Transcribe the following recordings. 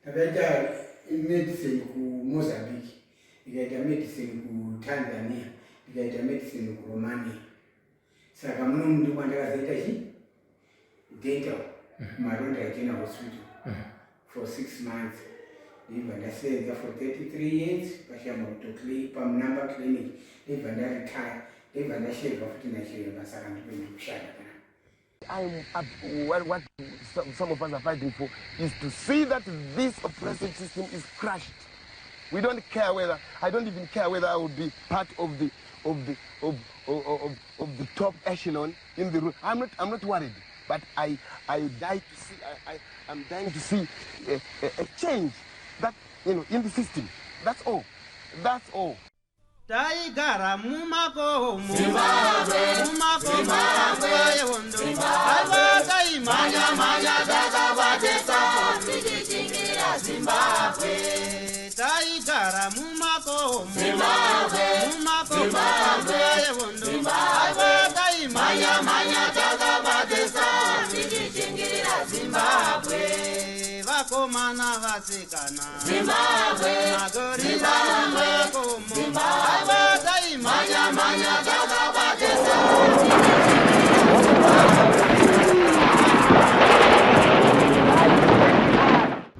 ndakaita medicine kuMozambique, ndikaita medicine kuTanzania, ndikaita medicine kuRomania. Saka muno mundu kwandakazoita dental Maronda General Hospital for 6 months. Ndibva ndasenza for 33 years pashama pamunamba clinic. Ndibva ndaretire, ndibva ndasheva futi nachiremba, saka ndikuenda kushanda. What some of us are fighting for is to see that this oppressive system is crushed. We don't care whether, I don't even care whether I would be part of the top echelon in the room. I'm not worried, but I'm dying to see a change that, in the system. That's all. That's all. Taigara mumako Zimbabwe Zimbabwe wondo Zimbabwe imanya takabadesa tikichingira Zimbabwe Taigara mumako Zimbabwe wondo Zimbabwe imanya takabadesa tikichingira Zimbabwe vakomana vasikana Zimbabwe magori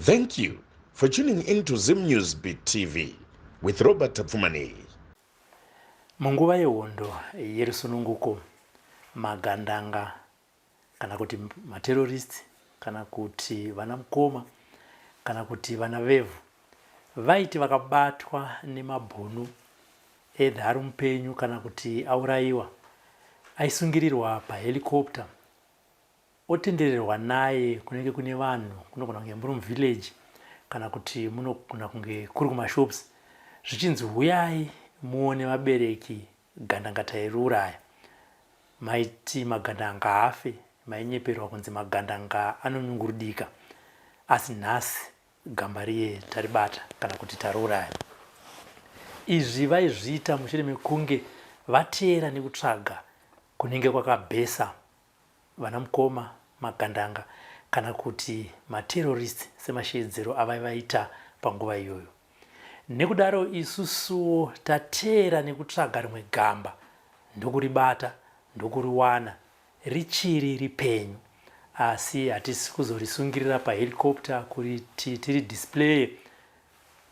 Thank you for tuning into Zim News Beat TV with Robert Pfumani. Munguva yehondo yerusununguko, magandanga kana kuti materrorists kana kuti vana mukoma kana kuti vana vevu vaiti vakabatwa nemabhunu edha ari mupenyu kana kuti aurayiwa, aisungirirwa pahelicopter otendererwa naye kunenge kune vanhu, kunogona kunge muri muvillage kana kuti munogona kunge kuri kumashops, zvichinzi huyai muone vabereki gandanga tairiuraya. Maiti magandanga hafe, mainyeperwa kunzi magandanga anonyungurudika, asi nhasi gamba riye taribata kana kuti tariuraya. Izvi vaizviita mushure mekunge vateera nekutsvaga kunenge kwakabhesa vana mukoma, magandanga kana kuti materrorists semashedzero avaivaita panguva iyoyo. Nekudaro isusuwo tateera nekutsvaga rimwe gamba ndokuribata, ndokuriwana richiri ripenyu, asi hatisi kuzorisungirira pahelicopter kuti tiri display.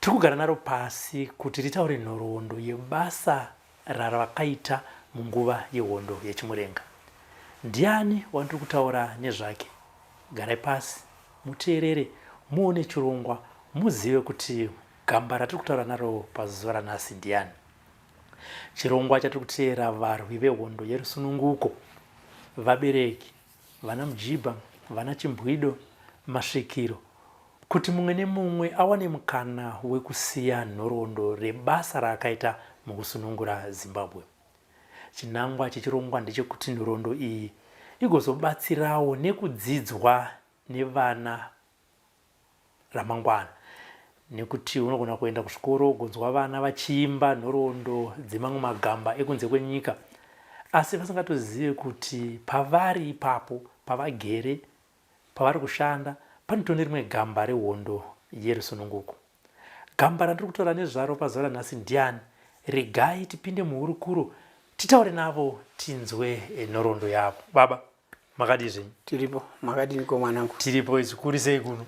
Tiri kugara naro pasi kuti ritaure nhoroondo yebasa ravakaita munguva yehondo yechimurenga. Ndiani wandiri kutaura nezvake? Garai pasi, muteerere, muone chirongwa, muzive kuti gamba ratiri kutaura naro pazuva ranhasi ndiani. Chirongwa chatiri kuteera varwi vehondo yerusununguko, vabereki, vana mujibha, vana chimbwido, masvikiro, kuti mumwe nemumwe awane mukana wekusiya nhoroondo rebasa raakaita mukusunungura Zimbabwe. Chinangwa chechirongwa ndechekuti nhoroondo iyi igozobatsirawo nekudzidzwa nevana ramangwana, nekuti unogona kuenda kuzvikoro ugonzwa vana vachiimba nhoroondo dzemamwe magamba ekunze kwenyika, asi vasingatozive kuti pavari ipapo, pavagere, pavari kushanda, panotone rimwe gamba rehondo yerusununguko. Gamba randiri kutora nezvaro pazuva ranhasi ndiani? Regai tipinde muhurukuro titaure navo tinzwe nhoroondo yavo. Baba, makadi zvenyu? Tiripo. Makadini ko mwanangu? Tiripo. Kuri sei kuno?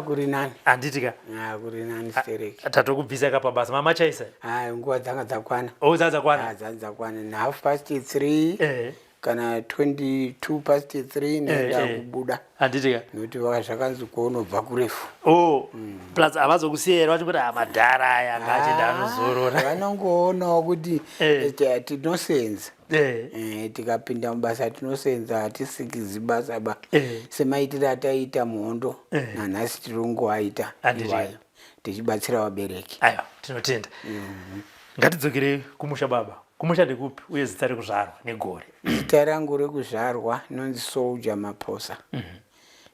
Kuri nani. Handitika? Kuri nani stereki. Tatokubvisa ka pabasa. Mama chaisa? Nguva dzanga dzakwana. Dzakwana? Dzakwana. 3:30. Kana 22 past 3 nenda kubuda. Handitika? Nokuti vakazvakanzi kuonobva kurefu. Plus avazokusiyera vachikuti madhara aya ngachenda anozorora. Vanongoonawo kuti tinosenza. Tikapinda mubasa tinosenza, hatisikizi basa ba. Semaitira ataita muhondo nanhasi tirongoaita iwayo tichibatsira vabereki. Aiwa, tinotenda. Ngatidzokere kumusha baba. Kumusha ndekupi uye zita rekuzvarwa negore? Zita rangu rekuzvarwa inonzi Soldier Maposa.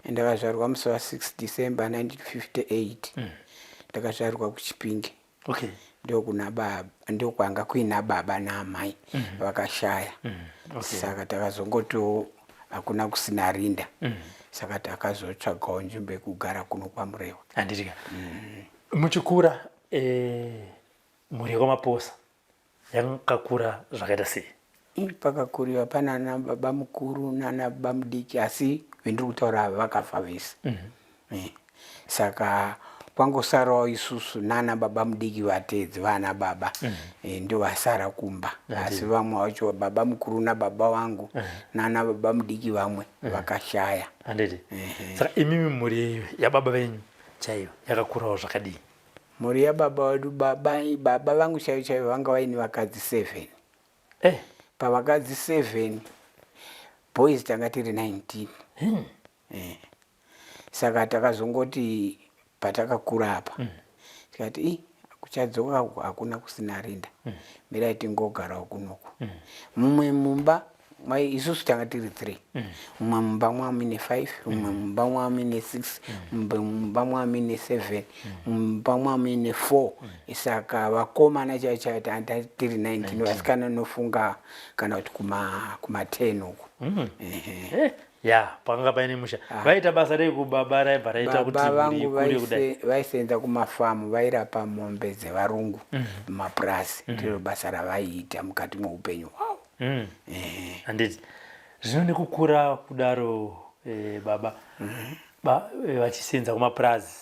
Ndakazvarwa musi wa6 December 1958. Ndakazvarwa kuChipinge. Okay. Ndio kwanga kuina baba naamai vakashaya. Okay. Saka takazongoto hakuna kusina rinda. Saka takazotsvagawo nzvimbo yekugara kuno kwaMurewa. Handitika. Muchikura mhuri yakwamaposa yakakura zvakaita sei? Pakakuriwa pana baba mukuru nana baba mudiki, asi vendiri kutaura vakafa vese. Saka kwangosarawo isusu nana baba mudiki vatedzi vana baba ndio vasara kumba. Asi vamwe vacho baba mukuru nababa vangu nana baba mudiki vamwe vakashaya. Handiti. Saka imimi mhuri yababa venyu chaiyo yakakurawo zvakadii? Mhuri yababa vedu, baba vangu chaivo vanga vaine vakadzi 7. Pavakadzi 7 boys tanga tiri 19. Saka takazongoti patakakura apa tikati kuchadzoka hakuna kusina rinda, mirai tingogarawo kunoko. Mumwe mumba isusu tanga tiri 3. Mumwe mumba mwamine 5, mumwe mumba mwamine 6, mumwe mumba mwamine 7, mumba mwamine 4. Saka vakomana chaicho tanga tiri 19, vasikana nofunga kana kuti kuma 10 uko. Ya, panga paine musha. Vaita basa rei kubaba raibva raita kuti kuri kudai. Vaisenza kumafamu, vairapa mombe dzevarungu mumapurasi. Ndiro basa ravaiita mukati mweupenyu hwavo. Handiti. Zvino nekukura kudaro baba vachisenza kumapurazi,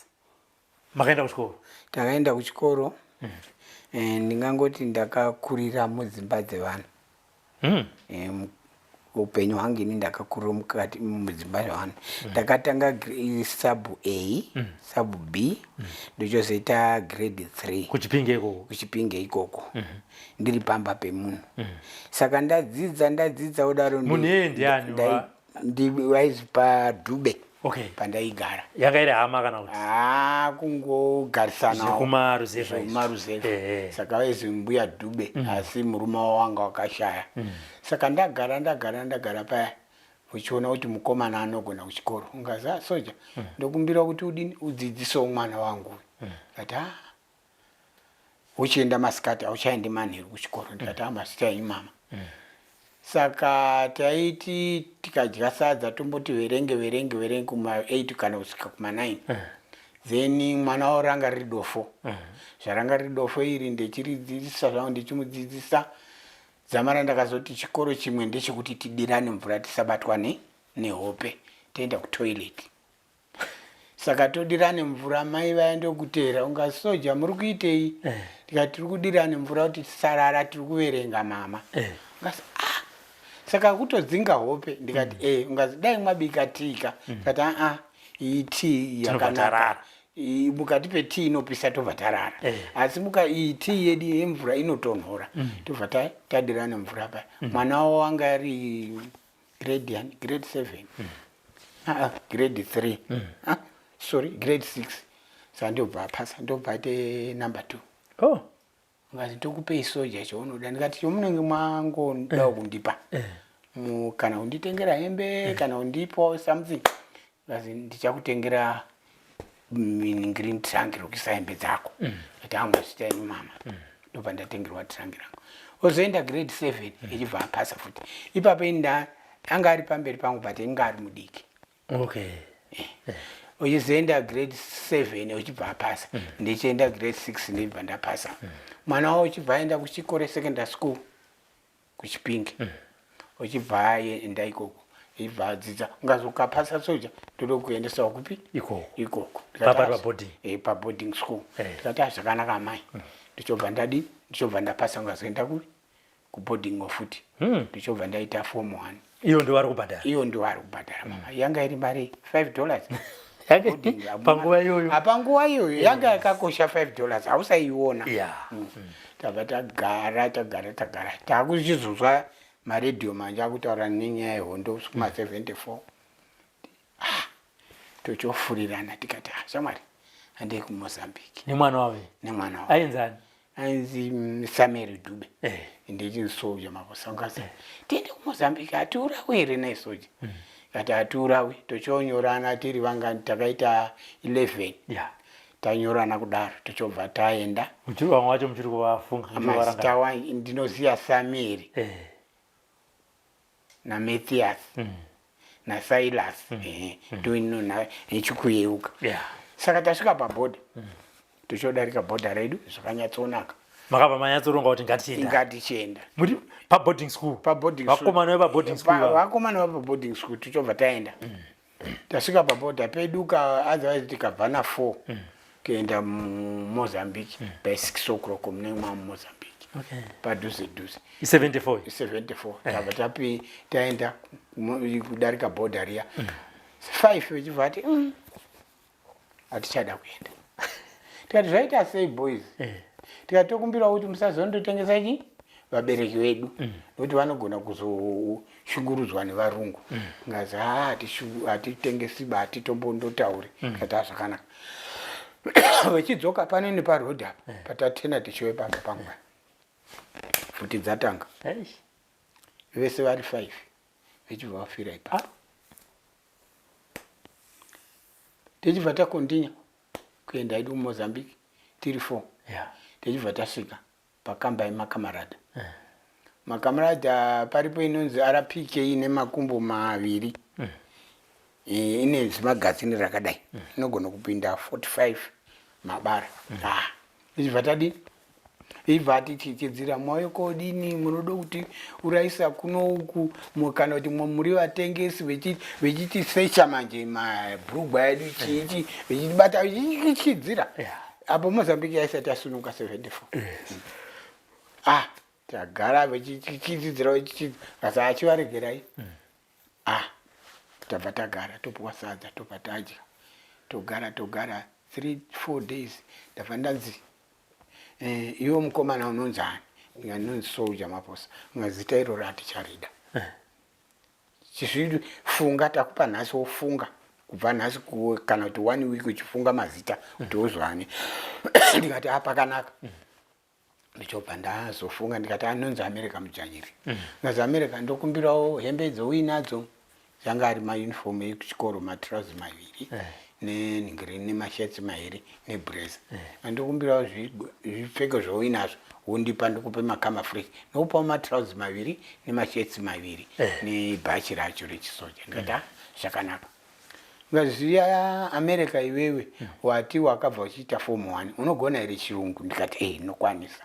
makaenda kuchikoro? Takaenda kuchikoro. Ndingangoti ndakakurira mudzimba dzevanhu. Upenyu hwangu ini ndakakurira mukati mudzimba dzevanhu. Ndakatanga sub A, sub B, ndochozoita grade 3 kuchipinge ikoko. Kuchipinge ikoko. Ndiri pamba pemunhu. Saka ndadzidza kudaro munhu yeye ndiani? Waizi paDhube. Okay. Pandaigara. Yanga iri hama kana kuti? Kungogarisanawo. Kumaruzevha. Saka waizi mbuya Dhube, asi murume wanga wakashaya. Saka ndagara paya. Uchiona kuti mukomana anogona kuchikoro. Ungaza soja. Ndokumbira kuti udini udzidzisewo mwana wangu. Kati uchienda masikati auchaendi manheru kuchikoro. Ndikati masitai mama. Saka taiti tikadya sadza tomboti verenge kuma 8 kana kusvika kuma 9. Then mwana wao ranga riri dofo. Zvaranga riri dofo iri ndechiridzidzisa zvangu ndichimudzidzisa. Zamara ndakazoti chikoro chimwe ndechekuti tidirane mvura tisabatwa nehope. Toenda kutoilet. Saka todirane mvura, mai vaende kuteera unga soja muri kuitei? Tikati tiri kudirane mvura kuti tisarara, tiri kuverenga mama. Saka kutodzinga hope ndikati ungazi dai mwabika tika. Kati iyi tea yakanaka. Mukati petii inopisa tobva tarara. Asi iyi tea yedu yemvura inotonhora. Tobva tadirana mvura paya. Mwana wao wanga ari grade 7. Grade 3. Sorry, grade 6. Saka ndobva apasa, ndobva aite number 2. Ngati tokupei soja chaunoda. Ndikati chomunenge mwangodawo kundipa. Kana unditengera hembe, kana undipo something. Ngazi ndichakutengera green trunk rokisa hembe dzako. Kuti amwasita inu mama. Ndobva ndatengerwa trunk rangu. Ozoenda grade 7 echibva apasa futi. Ipapo anga ari pamberi pangu but inga ari mudiki. Okay. Uchizoenda grade 7 uchibva apasa. Ndichienda grade 6 ndibva ndapasa. Mwana wao uchibva aenda kuchikoro secondary school kuchipinge. Uchibva aenda ikoko. Ibva adzidza. Ungazokapasa soja ndoda kuendesawo kupi? Ikoko. Papa boarding. Paboarding school. Tikati zvakanaka mai. Ndichobva ndapasa ungazoenda kuri? Kuboarding futi. Ndichobva ndaita form 1. Iyo ndio vari kubhadhara? Iyo ndio vari kubhadhara mama. Yanga iri mari $5. Panguva iyoyo? Panguva iyoyo yanga yakakosha $5. Hausaiona. Tabva tagara. Takuchizozwa maredhiyo manje akutaura nenyaya yehondo kuma 74. Tochofurirana tikati shamwari handei kuMozambique. Nemwana wawe? Nemwana wawe. Ainzani? Ainzi Samuel Dube. Ndichi soja makosa ungazi. Tiende kuMozambique atiurawi here naye soja. Kati atiurawi tochonyorana tiri vanga takaita 11. Tanyorana kudaro tochobva taenda. Muchiri wamwe wacho muchiri kuvafunga? Mazita wangu ndinoziya Samuel. Na Matthias. naSilas ndoinona nechikuyeuka. Saka tasvika pabhodha tochodarika bhodha redu zvakanyatsonaka. Makabva manyatsoronga kuti ngatichienda muri paboarding school. Vakomana vepaboarding school. Vakomana vepaboarding school tichobva taenda. Tasvika pabhodha peduka otherwise tikabva na4 kuenda muMozambique by 6 o'clock munenge maMozambique. Padhuze 74 tabva taenda kudarika bhodha riya 5 vechibva ati hatichada kuenda. Tikati zvaita sei boys? Tikati tokumbira kuti musazondotengesa chi vabereki vedu nokuti vanogona kuzoshungurudzwa nevarungu. Ngazi hatitengesi ba hatitombondotauri kati zvakanaka. Vechidzoka pano neparodhi apa patatena tichiwe pamba pangwa futi dzatanga vese vari 5 vechibva vafira ipapo. Tichibva takontinya kuenda hedu muMozambique tiri 4 tichibva tasvika pakamba yemakamarada. Makamarada paripo inonzi RPK ine makumbo 2 ine zimagazini rakadai inogona kupinda 45 mabara. Tichibva tadini ibva tichichidzira mwoyo kodini munodo kuti uraisa kuno uku kana kuti muri vatengesi vechiti secha manje mabhurugwa edu chichi vechitibata vichichidzira apo Mozambique yaisati yasunuka 74. Tagara vechichidzidzira asi achivaregerai. Tabva tagara topuwa sadza tobva tadya togara 3-4 days. Ndabva ndanzi iwo mukomana unonzi ani? Ndinonzi Soldier Maposa. Ngazita iroro haticharida. Chizvidu funga takupa nhasi wofunga kubva nhasi kana kuti 1 week uchifunga mazita kuti wozwani. Ndikati pakanaka. Ndichobva ndazofunga ndikati anonzi America muJanuary. Ngazi America ndokumbirawo hembe dzouinadzo zvanga ari mauniform ekuchikoro matrousers 2 nenhingiri nemashirts 2 neblazer. Ndokumbirawo zvipfeko zvoinazvo wondipa ndikupe makama fresh nokupawo matrousers 2 nemashirts 2 nebhachi racho rechisoja. Ndikati zvakanaka. Ngaziya America iwewe wati wakabva uchiita form 1 unogona here chirungu? Ndikati nokwanisa.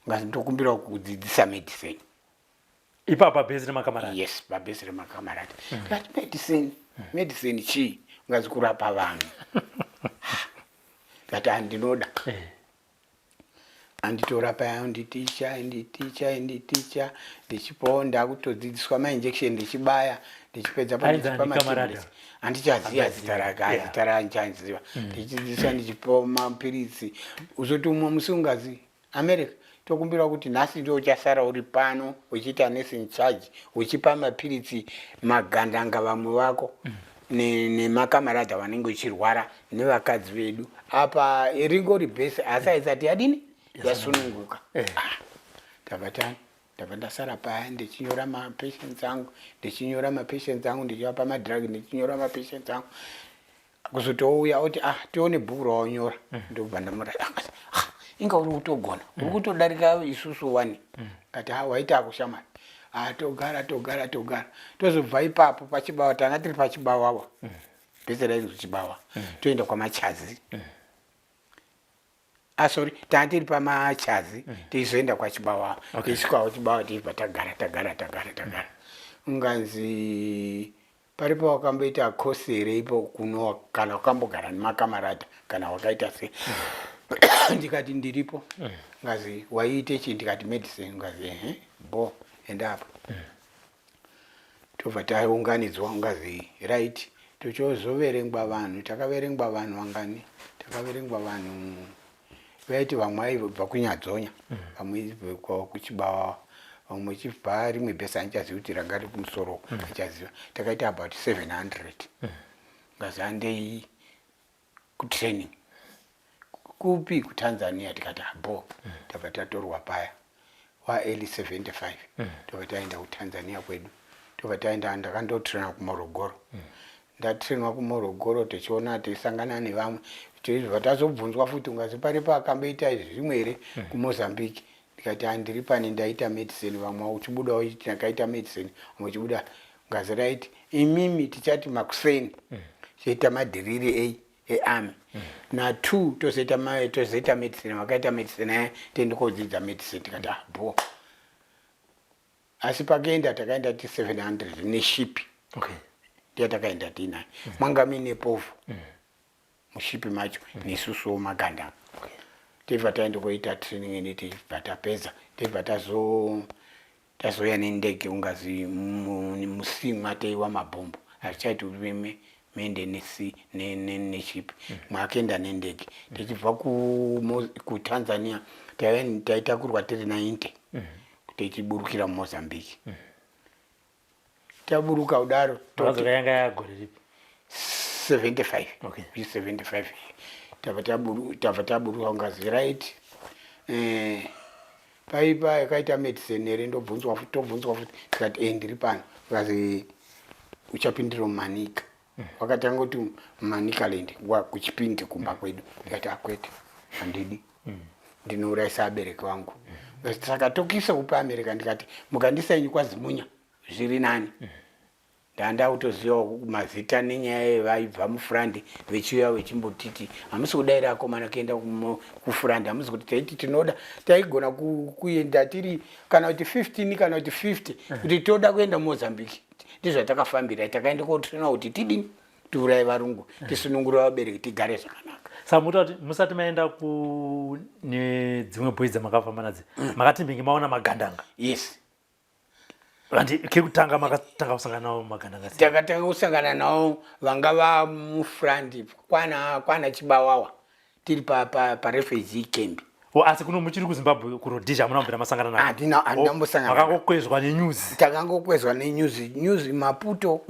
Ngazi ndokumbirawo kudzidzisa medicine ipapa base remakamarada. Yes, babese remakamarada. Ndikati medicine chii? Ngazi kurapa vanhu. Ndikati handinoda. Anditorapa nditicha ndichipawo ndakutodzidziswa mainjection ndichibaya ndichipedza pandichipa mapirizi. Handichaziva zita rake, zita ranchanziva. Ndichidzidziswa ndichipawo mapirizi. Uzoti umwe musi ungazi America tokumbira kuti nhasi ndio uchasara uri pano uchiita nursing charge uchipa mapirizi magandanga vamwe vako nemakamarada vanenge uchirwara nevakadzi vedu apa ringori base asi haisati yadini yasununguka. Ndabva ndasara paya ndichinyora mapatients angu ndichivapa madrug ndichinyora mapatients angu kuzotouya oti tione bhuku rawanyora ndobva ndamurati inga uri kutogona uri kutodarika isusu 1 kati waita akushamani. Togara tozobva ipapo pachibawa tanga tiri pachibawawa bhese rainzi chibawa toenda kwamachazi. Sorry, tanga tiri pamachazi tichizoenda kwachibawa tichisvikawo chibawa tichibva tagara. Unganzi paripo wakamboita kosere ipo kuno kana wakambogara nemakamarada kana wakaita se. Ndikati ndiripo. Ngazi waiite chii? Ndikati medicine. Ngazi bo enda apo. Tobva taunganidzwa ngazi right tochozoverengwa vanhu. Takaverengwa vanhu wangani? Takaverengwa vanhu vaiti vamwe vaibva kunyadzonya vamwe vaibva kuchibawa vamwe chibva rimwe bhesa handichazivi kuti ranga riri kumusoro hachaziva. Takaita about 700. Ngazi handei kutraining kupi kuTanzania. Tikati bo tabva tatorwa paya early 75 tobva taenda kuTanzania kwedu. Tobva taenda ndakandotraina kuMorogoro. Ndatrainwa kuMorogoro tichiona teisangana nevamwe tobva tazobvunzwa futi ungazi paripo akamboita zvimwe here kuMozambique. Ndikati handiri pane ndaita medicine vamwe uchibudawo takaita medicine vamwe uchibuda ngazi right imimi tichati makuseni choita madhiriri earmy na 2 tozoita medicine wakaita medicine aya tiende kodzidza medicine tikati bo asi pakaenda takaenda ti 700 neshipi takaenda tinayo mwanga mine povu mushipi macho nesusuwo maganda tibva taenda koita training ine tibva tapedza tibva tazoya nendege ungazi musimwa teiwa mabhombo hatichaiti mende neshipi mwakaenda nendege tichibva kutanzania taitakurwa tiri 90 tichiburukira mumozambique taburuka kudaro yanga yagore ripi 75 75 tabva taburuka ngazi right paipa yakaita medicine ere ndobvunzwa futi tikati ndiri pano ngazi uchapindira mumanika wakatanga kuti mumanikaland kuchipinge kumba kwedu ndikati akwete handidi ndinourayisa abereki wangu saka tokisa kupa America ndikati mukandisaini kwazimunya zviri nani ndandautoziva mazita nenyaya vaibva mufurandi vechiuya vechimbotiti hamusi kudaira akomana kuenda kufurandi hamusi kuti taiti tinoda taigona kuenda tiri kana kuti 15 kana kuti 50 kuti toda kuenda Mozambique ndizvatakafambira takaenda kotrena kuti tidini tiuraye varungu tisunungura vabereki tigare zvakanaka. Samuta kuti musati maenda nedzimwe boys dzamakafamba nadzo makati mbingi maona magandanga. Yes. Vanti kekutanga makatanga kusangana nawo magandanga. Takatanga kusangana nawo vangava mufrandi kwana Chibawawa tiri pa refugee camp. Asi kuno muchiri kuZimbabwe ku Rhodesia munambira masangana nawo. Ndambosangana. Makangokwezwa nenews. Takangokwezwa nenews Maputo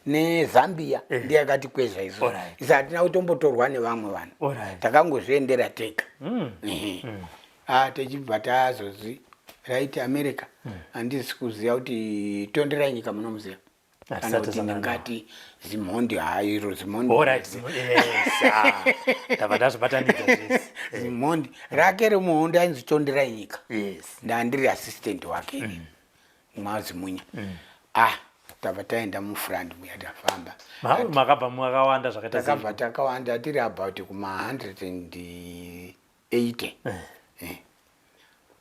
neZambia ndiye akatikwezva izvo. Isa atina kutombotorwa nevamwe vanhu. Takangozviendera tega. Techibva tazozi right America handisi kuziva kuti tondera nyika munomuziva. Kana kuti ngati zimhondi hairo zimhondi. Zimhondi rake remuhondi ainzi tondera nyika. Ndandiri assistant wake mwazimunya. Tabva taenda mufrandi muya tafamba. Makabva mwakawanda zvakaita sei? Takabva takawanda tiri about kuma 180.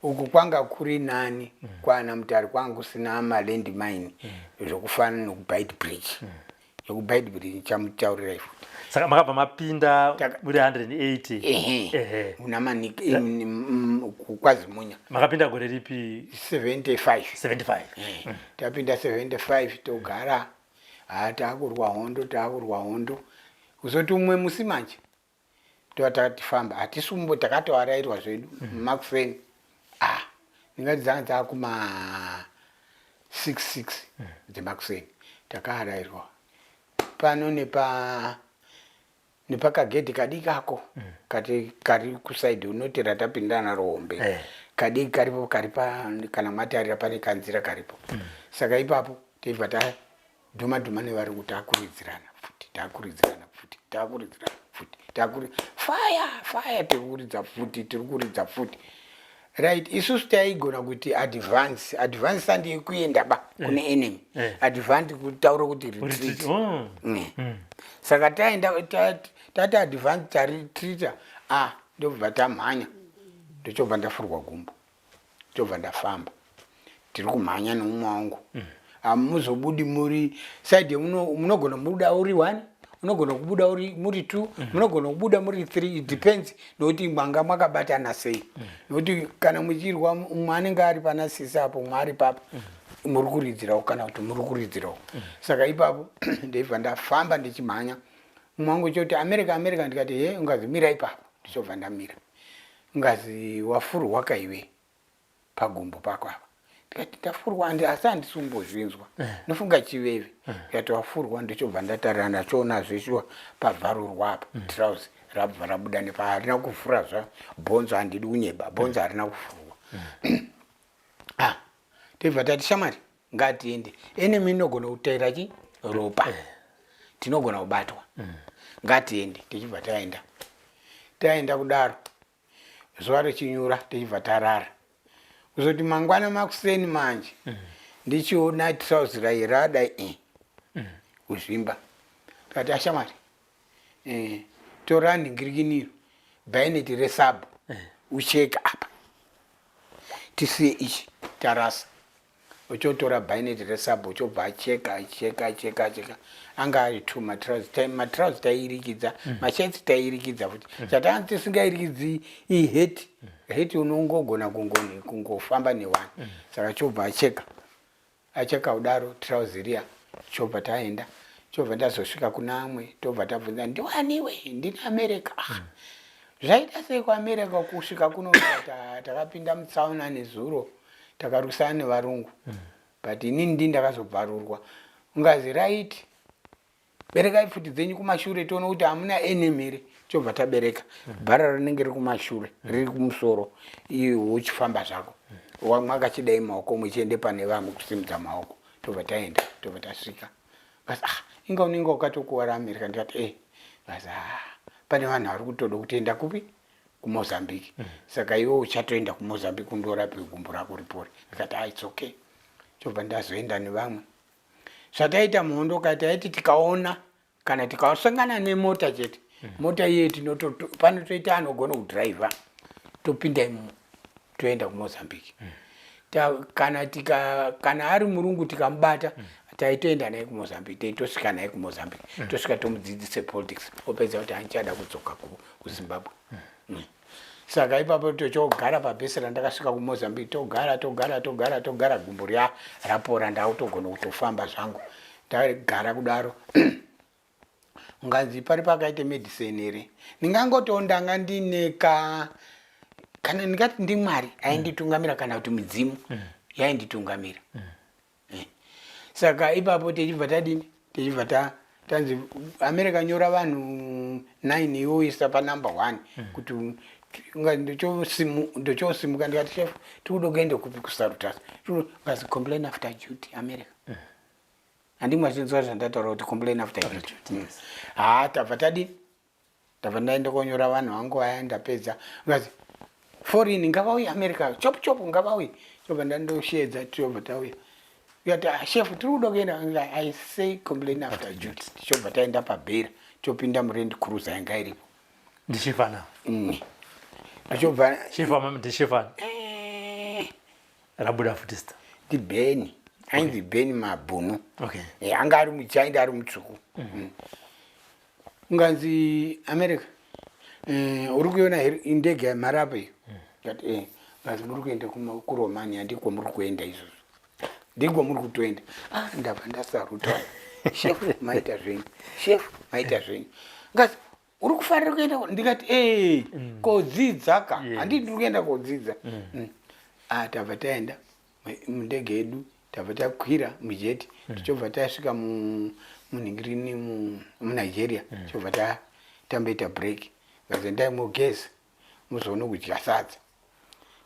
Uku kwanga kuri nani kwana Mutare kwanga kusina maland mine zvokufana nokuBite Bridge. YokuBite Bridge chamutaurira ifu. Saka makabva mapinda muri 180. Unamanika kwazimunya. Makapinda gore ripi? 75. Tapinda 75 togara. Takurwa hondo. Kuzoti umwe musi manje. Totatifamba atisumbo takatowarairwa zvedu Maxen. Ndingati dzanga dzakuma 66 dzemakuseni takaharairwa pano nepakagedhi kadikako kari kusaidi unoti ratapinda naro hombe kadiki karipo karipa kana mwatarira pane kanzira karipo saka ipapo teibva tadhuma nevari kuti takuridzirana futi fire tirikuridza futi right isusu taigona kuti advance sandi kuenda kune enemy advance kutaura kuti retreat. Saka taenda tati advance taretreata ndobva tamhanya ndochobva ndafurwa gumbo ndobva ndafamba tiri kumhanya nomumwe wangu hamuzobudi muri side munogona mubuda uri 1 munogona kubuda muri 2 munogona kubuda muri 3 it depends nokuti mwanga mwakabatana sei nokuti kana muchirwa umwe anenge ari pana sisi apo mwari papo muri kuridzirawo kana kuti muri kuridzirawo saka ipapo ndeibva ndafamba ndichimhanya umwe wangu choti America ndikati ungazi mira ipapo ndichobva ndamira ungazi wafurwa kaiwe pagumbo pako apa ndikati ndafurwa asi handisumbozvinzwa nofunga chiveve ndikati wafurwa ndichobva ndatarira ndachoona zveshuwa pabvarurwa apa trousi rabva rabuda nepa harina kufura zva bhonzo handidi kunyeba bhonzo harina kufurwa tibva tati shamari ngatiende enemi inogona kutaira ropa tinogona kubatwa ngatiende tichibva taenda kudaro zuva rechinyura tichibva tarara kuzoti mangwana makuseni manje ndichiona trousi rairada uzvimba tikati ashamari tora ningirikiniro bhaineti resabu ucheka apa tisiye ichi tarasa uchotora bhaineti resabu uchobva acheka anga ari 2 matrauzi tairikidza mashetsi tairikidza futi chatanga tisingairikidzi heti unongogona kungofamba ne1 saka chobva acheka kudaro trauzi riya chobva taenda chobva ndazosvika kuna amwe tobva tabvunza ndiwaniwe ndini America zvaita sei kuAmerica kusvika kuno takapinda mutsaona nezuro takarwisana nevarungu but inini ndi ndakazobvarurwa ungazi right berekai pfuti dzenyu kumashure toona kuti hamuna enemy chobva tabereka bhara rinenge riri kumashure riri kumusoro iwe uchifamba zvako mwakachidai maoko muchiende pane vamwe kusimudza maoko tobva taenda tobva tasvika basi inga unenge ukatokuwara America ndikati basi pane vanhu vari kutoda kutoenda kupi kuMozambique saka iwe uchatoenda kuMozambique kundorapiwa gumbo rako ripore ndikati it's okay chobva ndazoenda nevamwe zvataita muhondo kati aiti tikaona kana tikasangana nemota chete mota iye panotoita anogona kudhiraivha topinda imomo toenda kuMozambique kana ari murungu tikamubata taitoenda naye kuMozambique teitosvika naye kuMozambique tosvika tomudzidzise politics opedza kuti handichada kudzoka kuZimbabwe saka ipapo tochogara pabhesi randakasvika kuMozambique togara gumbo rapora ndautogona kutofamba zvangu ndagara kudaro unganzi pari pakaite medicine here ndingangotondanga ndineka kana ndingati ndimwari ainditungamira kana kuti midzimu yainditungamira saka ipapo techibva tadini techibva tanzi America nyora vanhu 9 yoisa panumber 1 kuti ndochosimuka ndikati chef tikuda kuenda kupi kusarutasa ngazi complain after duty America handimwachinzwa zvandataura kuti complain after duty tabva tadini tabva ndaenda konyora vanhu vangu aya ndapedza ngazi foreign ngavauya America chop ngavauya chobva ndandoshedza chobva tauya yati chef tiri kuda kuenda I say complain after duty chobva taenda pabhera chopinda murendi cruiser yanga iripo ndichifana achobva chifama ndichifana rabuda futista ndibheni ainzi bheni mabhunu okay anga ari muchainda ari mutsvuku unganzi America uri kuona indege yamarapo iyo ngati ngazi muri kuenda kuRomania ndiko muri kuenda izvozvo ndiko muri kutoenda ndabva ndasaruta chef maita zvenyu ngazi uri kufarira kuenda ndikati kodzidza ka handidi ndiri kuenda kodzidza tabva taenda mundege yedu tabva takwira mujeti tichobva tasvika munhingirini muNigeria chobva tamboita break ngazi ndai mogezi muzoona kudya sadza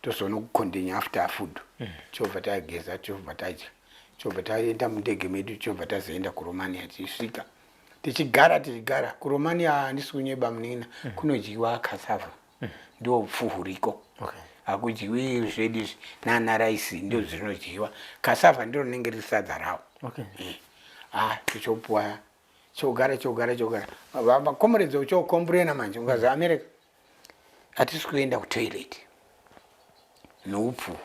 tozoona kukondenya after food chobva tageza chobva tadya chobva taenda mundege medu chobva tazoenda kuRomania tichisvika tichigara kuRomania handisi kunyeba munina kunodyiwa cassava ndo upfu huriko hakudyiwi zvedu nana raisi ndo zvinodyiwa cassava ndiro rinenge riri sadza rawo tichopuwa chogara makomoredzi uchokomburena manje ungazi America hatisi kuenda kutoilet noupfu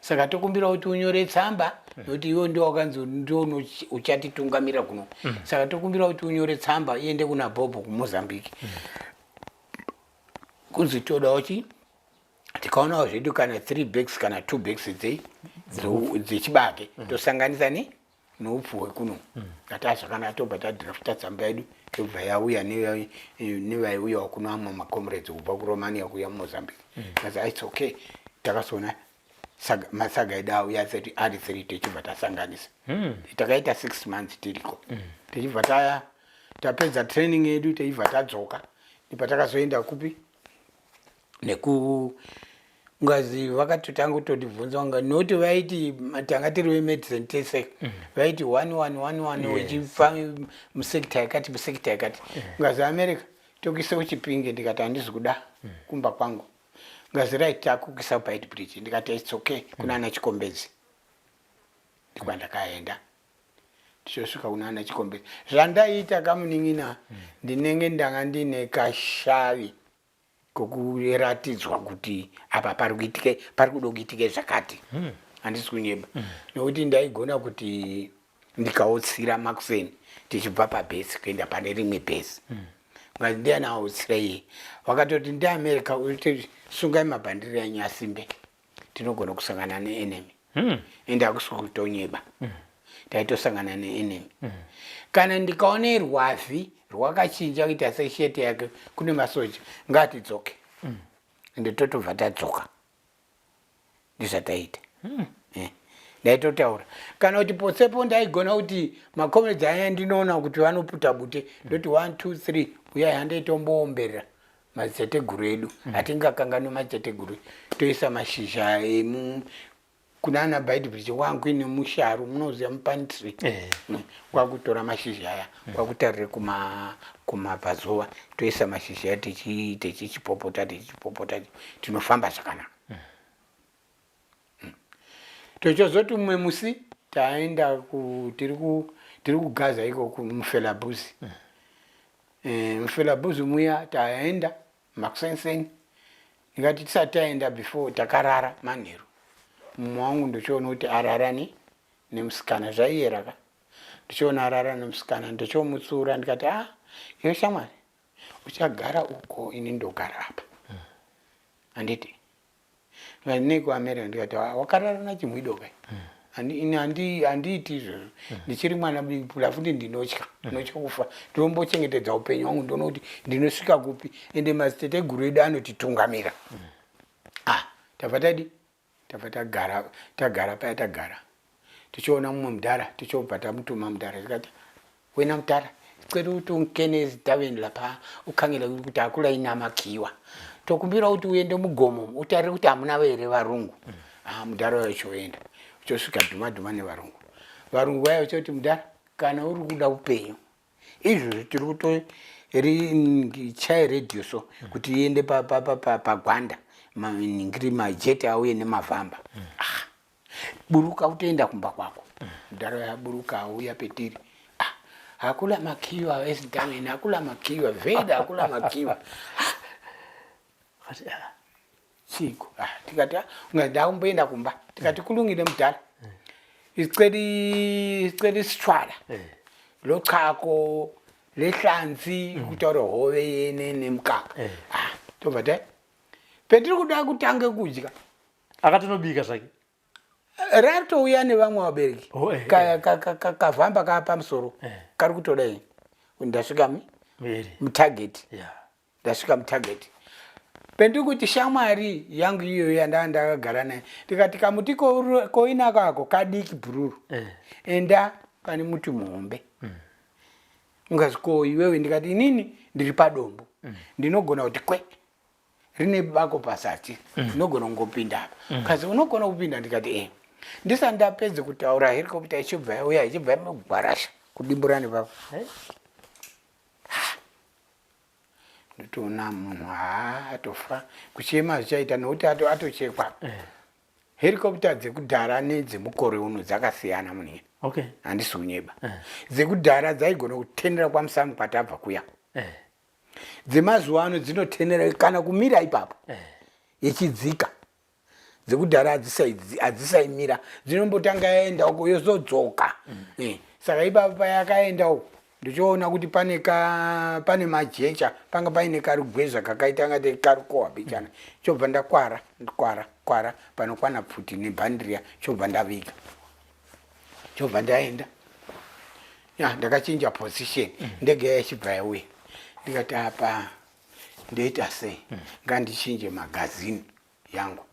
saka tokumbira kuti unyore tsamba nokuti iwe ndio wakanzi ndio uchatitungamira kuno saka tokumbira kuti unyore tsamba iende kuna Bobo kuMozambique kunzi todawo chi tikaonawo zvedu kana 3 bags kana 2 bags dzechibage tosanganisa noupfu hwekuno ngati kana tobva tadhirafuta tsamba yedu tobva yauya nevaiuyawo kuno amwe makomoredzi kubva kuRomania kuya Mozambique ngazi it's okay takasona masaga edu auya ari 3 techibva tasanganisa takaita 6 months tiriko techibva tapedza training yedu techibva tadzoka nepatakazoenda kupi ngazi vakatotanga kutondibvunza kunga noti vaiti tanga tiri vemedicine tese vaiti 1111 wechifa musekta yakati ngazi America tokuisa kuchipinge ndikati handizi kuda kumba kwangu ngazi raita kukisa Bite Bridge ndikati it's okay kuna ana Chikombedzi ndikwa ndakaenda tichosvika kunana chikombezi. Zvandaita kamuning'ina ndinenge ndanga ndine kashavi kokuratidzwa kuti apa pari kuda kuitike zvakati. Handisi kunyeba. Nokuti ndaigona kuti ndikautsira Makuseni tichibva pabhesi kuenda pane rimwe bhesi. Ngati ndiana autsira iye. Wakatoti ndiAmerica uti sungai mabhandiri enyu asimbe. Tinogona kusangana neenemy. Ende hakusi kutonyeba. Taitosangana neenemy. Kana ndikaone rwazi rwakachinja kuita seshete yake kune masoja ngatidzoke. Ende totobva tadzoka. Ndizvataita. Ndaitotaura kana kuti potsepo ndaigona kuti makomrades aya ndinoona kuti vanoputa bute ndoti 1 2 3 uyai handaitomboomberera madziteteguru edu hatingakanganwe madziteteguru toisa mashizha kunana Bhaidhibhiri wangu ine musharu munoziva mupanitri kwakutora mashizha aya kwakutarire kumabvazuva toisa mashizha aya techichipopota tinofamba zvakanaka. Tochozoti mumwe musi taenda tiri kuGaza iko muFelabhuzi. MuFelabhuzi muya taenda Makuseni. Ndikati tisati taenda before takarara manheru. Mumwe wangu ndochoona kuti arara nemusikana zvaiyera ka. Ndochoona arara nemusikana ndochomutsura ndikati iwe shamwari uchagara uko ini ndogara apa. Handiti nekuAmerica ndikati wakarara nachimwido kai. Handiiti izvozvo. Ndichiri mwana bipula futi ndinotya kufa. Ndinombochengetedza upenyu hwangu ndoona kuti ndinosvika kupi ende madziteteguru edu anotitungamira. Tabva tagara paya tagara. Tichiona mumwe mudhara tichobva tamutuma mudhara tikati wena mudhara kwedu kuti unkene taveni lapa ukhangela kuti akula ina makiwa. Tokumbira kuti uende mugomo utarire kuti hamuna here varungu. Mudhara wachoenda uchosvika dhuma nevarungu. Varungu vaya vachoti mudhara kana uri kuda upenyu izvozvo tiri kutochaya redhiyo so kuti iende pagwanda ningiri majeti auye nemavhamba. Buruka utoenda kumba kwako. Mudhara yaburuka auya petiri. Hakula makiwa wezitameni hakula makiwa veda hakula makiwa. Chiko tikati ungadamboenda kumba tikati kulungile mudhara isiceli sitshwala lochako lehlanzi kutaura hove yene nemukaka. Tobva petiri kuda kutange kudya akatonobika zvake ratouya nevamwe vabereki kavhamba kapamusoro kari kutoda ini ndasvika mutageti. Ndasvika mutageti pendiri kuti shamwari yangu iyoyo yandakagara naye tikati kamuti koina kako kadiki bhururu enda pane muti muhombe ungaziko iwewe. Ndikati inini ndiri padombo ndinogona kuti kwe rine bako pasati ndinogona kungopinda apa kazi unogona kupinda. Ndikati ndisati ndapedza kutaura helicopter ichibva yauya ichibva mugwarasha kudimburani papa. Ndotoona munhu atofa kuchema zvichaita nokuti atochekwa. Helicopter dzekudhara nedzemukore uno dzakasiyana munhu. Handisi kunyeba. Dzekudhara dzaigona kutendera kwamusamu kwatabva kuya. Dzemazuva ano dzinotendera kana kumira ipapo yechidzika. Dzekudhara hadzisaimira dzinombotanga yaenda uko yozodzoka. Saka ipapo payakaenda uko ndichoona kuti pane majecha panga paine karugwezva kakaita ngati karikowa bichana. Chobva ndakwara panokwana pfuti nebhandiriya chobva ndavika. Chobva ndaenda ndakachinja position ndege yachibva yauya. Ndikati apa ndoita sei ngandichinje magazini yangu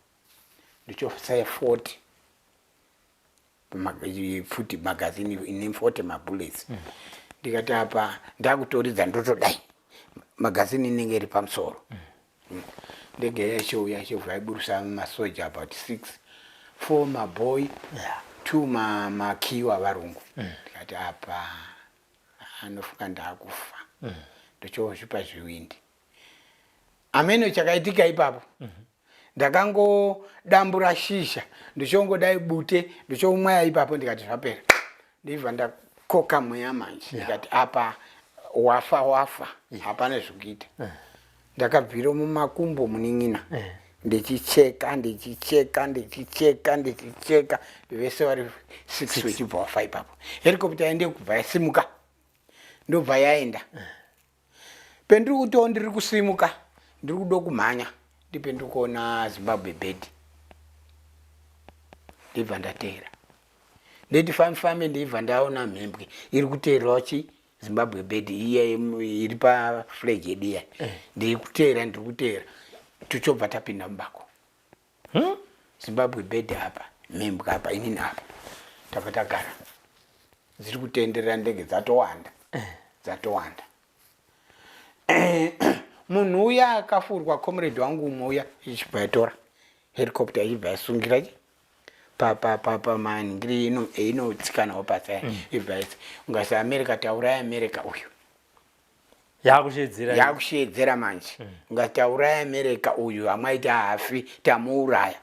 ndichosaya 40 futi magazini ine 40 mabullets. Ndikati apa ndakutoridza ndotodai magazini inenge iri pamusoro. Ndege yacho yachibva iburusa masoja about 6 4 maboy 2 makiwa varungu. Ndikati apa anofuka ndakufa. Ndochozvipa zviwindi. Ameno chakaitika ipapo ndakangodambura shisha ndochongodai bute ndochomwaya ipapo ndikati zvapera. Ndibva koka mweya manje ndikati apa wafa hapana zvikuita ndakabvira mumakumbo muning'ina ndichicheka vese vari 6 vachibva wafa ipapo. Helicopter yaende kubva yasimuka ndobva yaenda pendiri kutiwo ndiri kusimuka ndiri kudo kumhanya ndipendiri kuona Zimbabwe Bird ndibva ndateera ndeti fambe ndibva ndaona mhembwe iri kuteerawo Zimbabwe Bird iye iri paflag yedu iya ndiri kuteera tichobva tapinda mubako Zimbabwe Bird apa mhembwe apa inini apa tabva tagara dziri kutenderera ndege dzatowanda munhu uya akafurwa comrade wangu umwe uya ichibva yatora helicopter ichibva yasungira papa maningiri inotsikanawo pasi ibva yese ungasi America tauraya America uyu yakushedzera manje ungasi tauraya America uyu hamwaiti hafi tamuuraya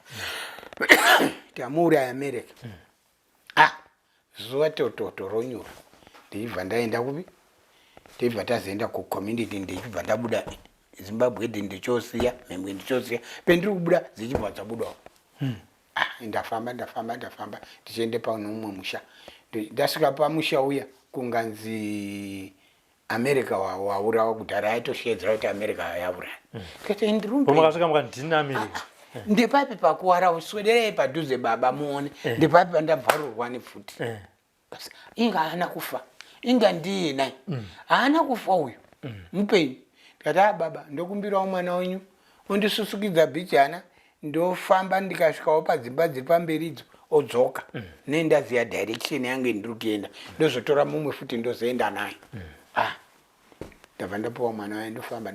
America zuva totoronyura ndibva ndaenda kupi ndibva tazoenda kucommunity ndichibva ndabuda Zimbabwe ndichosiya mhembwe ndichosiya pendiri kubuda dzichibva dzabudawo ndafamba ndichiende pano umwe musha ndasvika pamusha uya kunganzi America waurawa kudhara aitoshedzera kuti America yauraya kati ndirumbe ndipapi pakuwara uswederei padhuze baba muone ndipapi pandabvarurwa nepfuti inga haana kufa inga ndiye naye haana kufa uyu mupenyu ndikati baba ndokumbirawo mwana wenyu undisusukidza bhichana ndofamba ndikasvikawo padzimba dziri pamberidzo odzoka nendaziya direction yangu ndiri kuenda ndozotora mumwe futi ndozoenda naye ndabva ndapuwa mwana waye ndofamba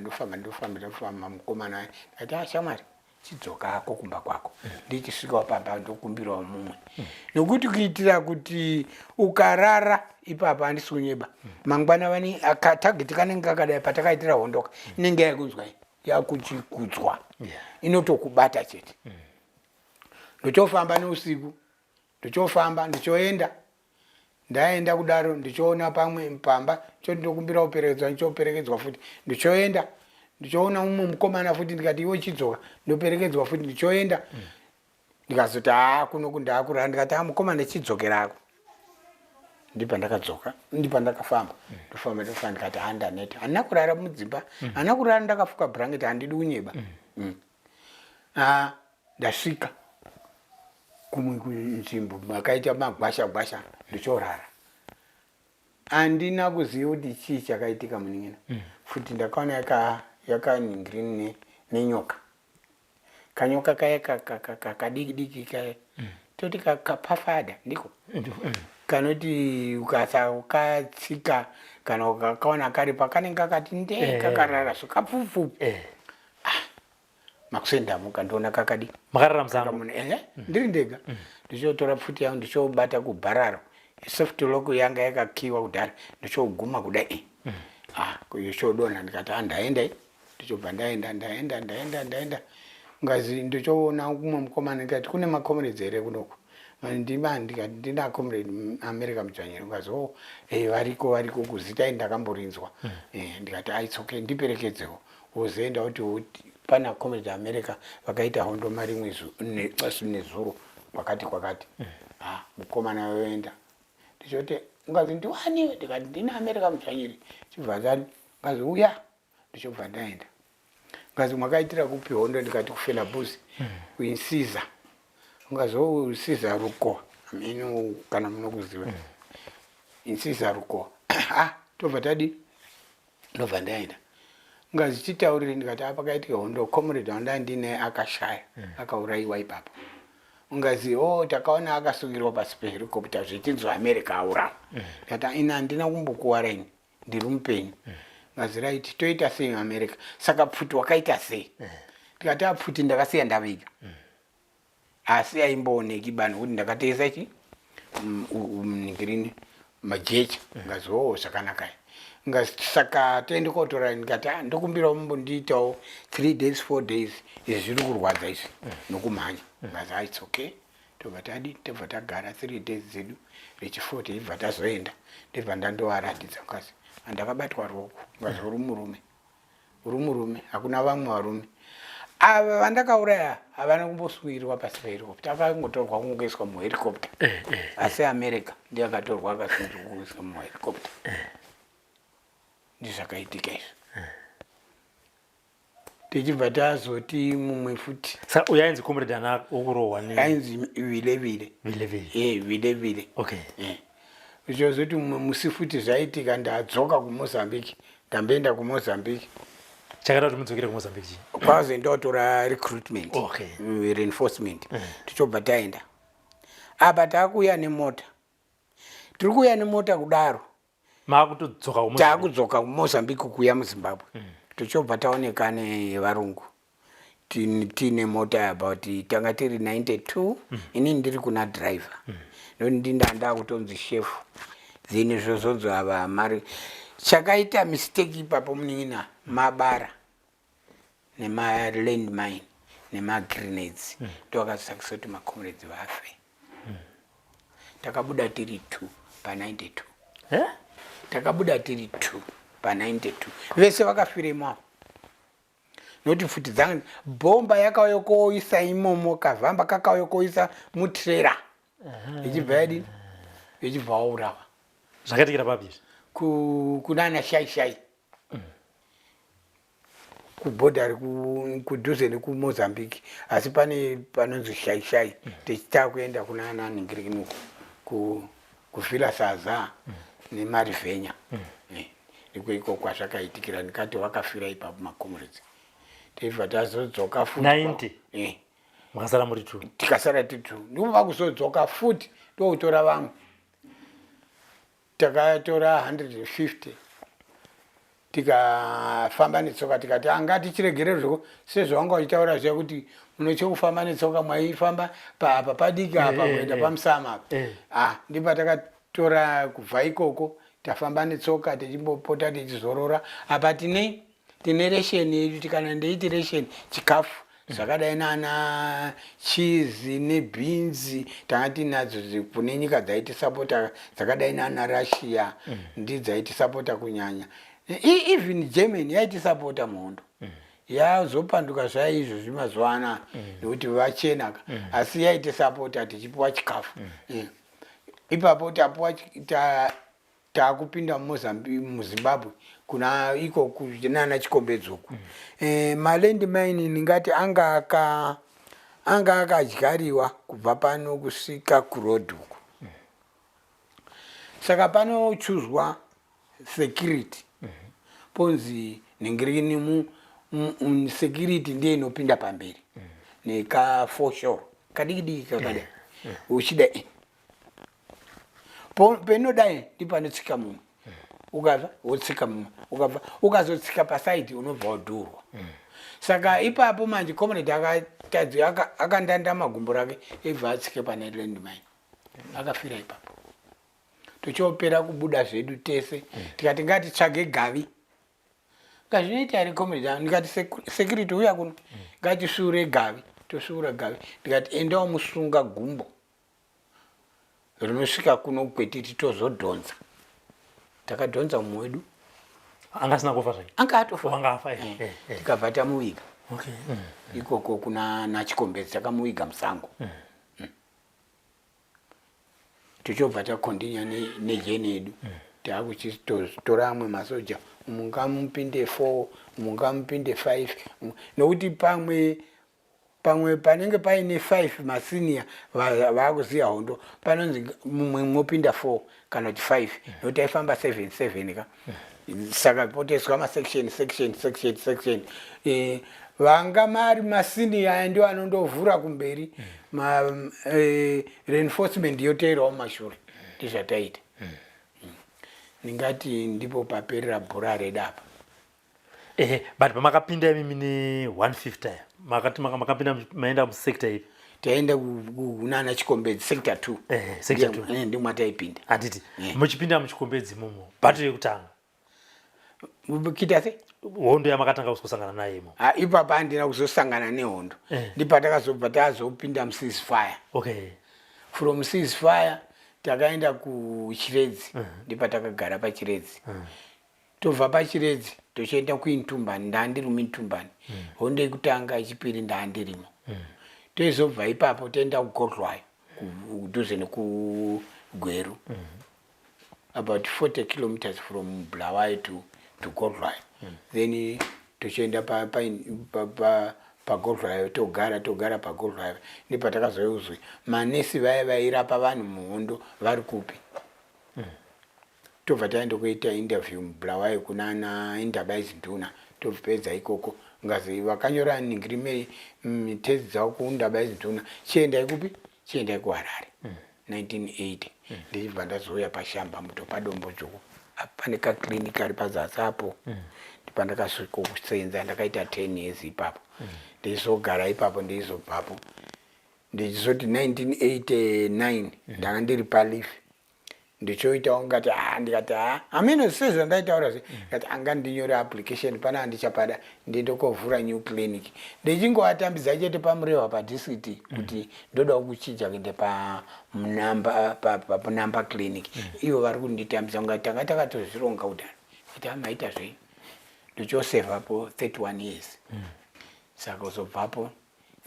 mukomana waye ndikati shamwari chidzoka hako kumba kwako ndichisvikawo pamba ndokumbirawo mumwe nokuti kuitira kuti ukarara ipapa handisi kunyeba mangwana vani tageti kanenge kakadai patakaitira hondoka inenge yakunzwa yakuchikudzwa inotokubata chete ndochofamba neusiku ndichoenda ndaenda kudaro ndichoona pamwe pamba ndokumbira kuperekedzwa ndichoperekedzwa futi ndichoenda ndichoona umwe mukomana futi ndikati iwe chidzoka ndoperekedzwa futi ndichoenda ndikazoti kuno kundakurara ndikati mukomana chidzokerako ndipo ndakadzoka ndipo ndakafamba ndofamba ndikati ndaneta handina kurara mudzimba handina kurara ndakafuka bhurangeti handidi kunyeba ndasvika kumwe kunzvimbo makaita magwasha ndichorara handina kuziva kuti chii chakaitika muning'ina futi ndakaona yakaningiri nenyoka kanyoka kaya kadiki kaya toti kapafada ndiko kanoti ukasakatsika kana ukakaona kari pakanenge kakati ndee kakarara zvakapfupfupi makusendamuka ndoona kakadi makarara musango ndiri ndega ndichotora pfuti yangu ndichobata kubhararo soft lock yanga yakakiwa kudhara ndichoguma kudai yochodonha ndikati ndaenda ndichobva ndaenda ngazi ndichoona kumwe mukomana ndikati kune makomrades here kunoko ndikati ndina comrade America mudzvanyeri ngazi variko kuzitai ndakamborinzwa ndikati it's okay ndiperekedzewo wozoenda kuti pana comrade America vakaita hondo marimwe nezuro kwakati mukomana yoenda ndichoti ngazi ndiwaniwe ndikati ndina America mudzvanyeri chibva zani ngazi uya ndichobva ndaenda ngazi mwakaitira kupi hondo ndikati kufela busi kuinsiza ungazousisa ruko amino kana munokuziva insisa ruko tobva tadi ndobva ndaenda ngazichitaurire ndikati apakaitika hondo comrade wanda ndine akashaya akaurayiwa ipapo ungazi takaona akasungirwa pasi pehelicopter zvichinzwa America aurawa ndikati ina handina kumbokuwara ini ndiri mupenyu ngazi right toita sei America saka pfuti wakaita sei ndikati apfuti ndakasiya ndaviga asi aimbooneki bani kuti ndakateesa muningiri majecha ngazi zvakanaka saka toende kotora ndikati ndokumbira mumbondiitawo 3 days 4 days izvi zviri kurwadza izvi nokumhanya ngazi it's okay tobva tobva tagara 3 days zedu rechi4 teibva tazoenda ndibva ndandowaratidza kasi andakabatwa ruoko ngazi uri murume hakuna vamwe varume ava vandakauraya havana kumboswirwa pasi pehelicopter akangotorwa kungoiswa muhelicopter asi America ndiye akatorwa akasunirwa kungoiswa muhelicopter ndizvakaitika izvo tichibva tazoti mumwe futi uyo ainzi comrade ana okurohwa ainzi Vilevile okay zvichozoti mumwe musi futi zvaitika ndadzoka kuMozambique ndamboenda kuMozambique chakada kuti mudzokere kuMozambique kwazi ndotora recruitment reinforcement tichobva taenda apa takuuya nemota tiri kuuya nemota kudaro takudzoka kuMozambique kuuya muZimbabwe tichobva taoneka nevarungu tiine mota about tanga tiri 92 inini ndiri kuna driver ndinda kutonzi chef zini zvozonzo ava mari chakaita mistake ipapo munina mabara nema-landmine nema-grenades ndokasakisa kuti macomrades vafe takabuda tiri 2 pa92 takabuda tiri 2 pa92 vese vakafiremao noti futi dzangu bhomba yakauya koisa imomo kavhamba kakauya koisa mutrera ichibva yadini ichibva waurawa zvakatikira papizvi kunana shaishai kubhodhari kudhuze nekuMozambique asi pane panonzi shaishai tichita kuenda kunana ningirikinuku kuvhila saza nemarivhenya iko kwazvakaitikira ndikati wakafira ipapo macomrades teibva tazodzoka futi 90 makasara muri 2 tikasara tiri 2 ndikuva kuzodzoka futi toutora vamwe takatora 150 tikafamba netsoka tikati anga tichiregererweko sezvawanga uchitaura zviya kuti munochekufamba netsoka mwaifamba apa padiki apa kuenda pamusama apa ndipo takatora kubva ikoko tafamba netsoka tichimbopota tichizorora apa tine ration yedu tikana ndeiti ration chikafu zvakadai nana cheese nebeans tanga tinadzo kune nyika dzaitisapota dzakadai nana Russia ndidzaaitisapota kunyanya even Germany yaitisapota muhondo yazopanduka zvaizvo zvimazuva anaya nekuti vachenaka asi yaitisapota tichipiwa chikafu ipapo takupinda muZimbabwe kuna iko kunana Chikombedzoku malandmine ningati anga akadyariwa kubva pano kusvika kuroad uku saka panochuzwa security ponzi ningirini security ndiye inopinda pamberi nekafoshoro kadikidiki kakadai uchida penodai ndipanotsika mumwe ukabva wotsika mumwe ukabva ukazotsika pasaidi unobva wadhurwa saka ipapo manje comrade akandanda magumbo rake ebva atsike pane landmine akafira ipapo tochopera kubuda zvedu tese tikati ngatitsvage gavi ngazvinoita here comrade ndikati security uya kuno ngatisvuure gavi tosvuura gavi ndikati endawo musunga gumbo rinosvika kuno kwetiti tozodhonza takadhonza mumwe wedu angasina kufa zvake anga atofa angafa tikabva tamuviga ikoko kuna nachikombedzi takamuviga musango tichobva takondinya nejeni yedu taakuchitora amwe masoja mungamupinde 4 mungamupinde 5 nokuti pamwe panenge paine 5 masenior vakuziya hondo panonzi mumwe mopinda 4 kana kuti 5 nokuti aifamba 7 ka saka poteswa masection vanga mari masenior ndio anondovhura kumberi reinforcement yoteerawo mashure ndizvataita ndingati ndipo paperera bhora redapa but pamakapinda imimi ne 150 makati makapinda maenda musector ipi taenda kunana Chikombedzi sector 2 sector 2 ndimwe mataipinda handiti muchipinda muchikombedzi mumo bato yekutanga kita se hondo yamakatanga kusangana naye imo ipapa handina kuzosangana nehondo ndipo takazobva tazopinda muceasefire from ceasefire takaenda kuChiredzi ndipatakagara paChiredzi tobva paChiredzi tochienda kuIntumbani ndandiri muIntumbani hondo yekutanga yechipiri ndandirimo toizobva ipapo toenda kuGodlwayo kudhuze nekugweru about 40 kilometers from Bulawayo to Godlwayo then tochienda paGodlwayo togara paGodlwayo ndipatakazouzwi manesi vaya vairapa vanhu muhondo vari kupi tobva taenda kuita interview muBulawayo kunana Indabaizi Nduna tobvepedza ikoko ngazi vakanyora ningirime tezi dzavo kuIndabaizi Nduna chiendai kupi chiendai kuHarare 1980 ndichibva ndazouya paShamba muto padombo dzvuku pane kaklinika ari pazasi apo ndipandakasvika kusenza ndakaita 10 years ipapo ndizogara ipapo ndizobvapo ndichizoti 1989 ndanga ndiri palife ndichoita ungati ndikati ameno sezvo ndaitaura ndikati anga ndinyore application pana handichapada ndiende kovhura new clinic ndichingovatambidza chete pamurehwa padistrict kuti ndoda kuchinja kuende panumber clinic ivo vari kunditambidza ungati tanga takatozvironga kudhara kuti amaita zvei ndichosevhapo 31 years saka uzobvapo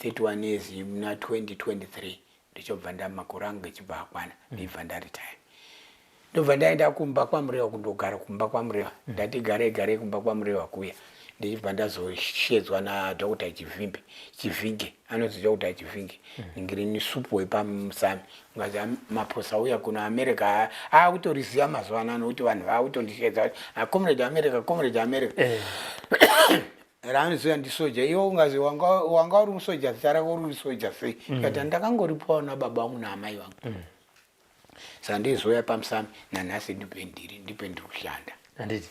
31 years muna 2023 ndichobva ndamakore angu echibva akwana ndibva ndaritaya ndobva ndaenda kumba kwamurehwa kundogara kumba kwamurehwa ndati gare kumba kwamurehwa kuya ndichibva ndazoshedzwa naDr. Chivinge anonzi Dr. Chivinge ngirini supu wepamusami ngazi maposa uya kuno America akutoriziya mazuva ano nokuti vanhu vakutondishedza comrade America ranoziva ndisoja iwo ungazi wanga uri musoja zita rako uri soja sei kati ndakangoripawo nababa vangu naamai vangu saka ndizoya pamusami nanhasi ndipe ndiri kushanda handiti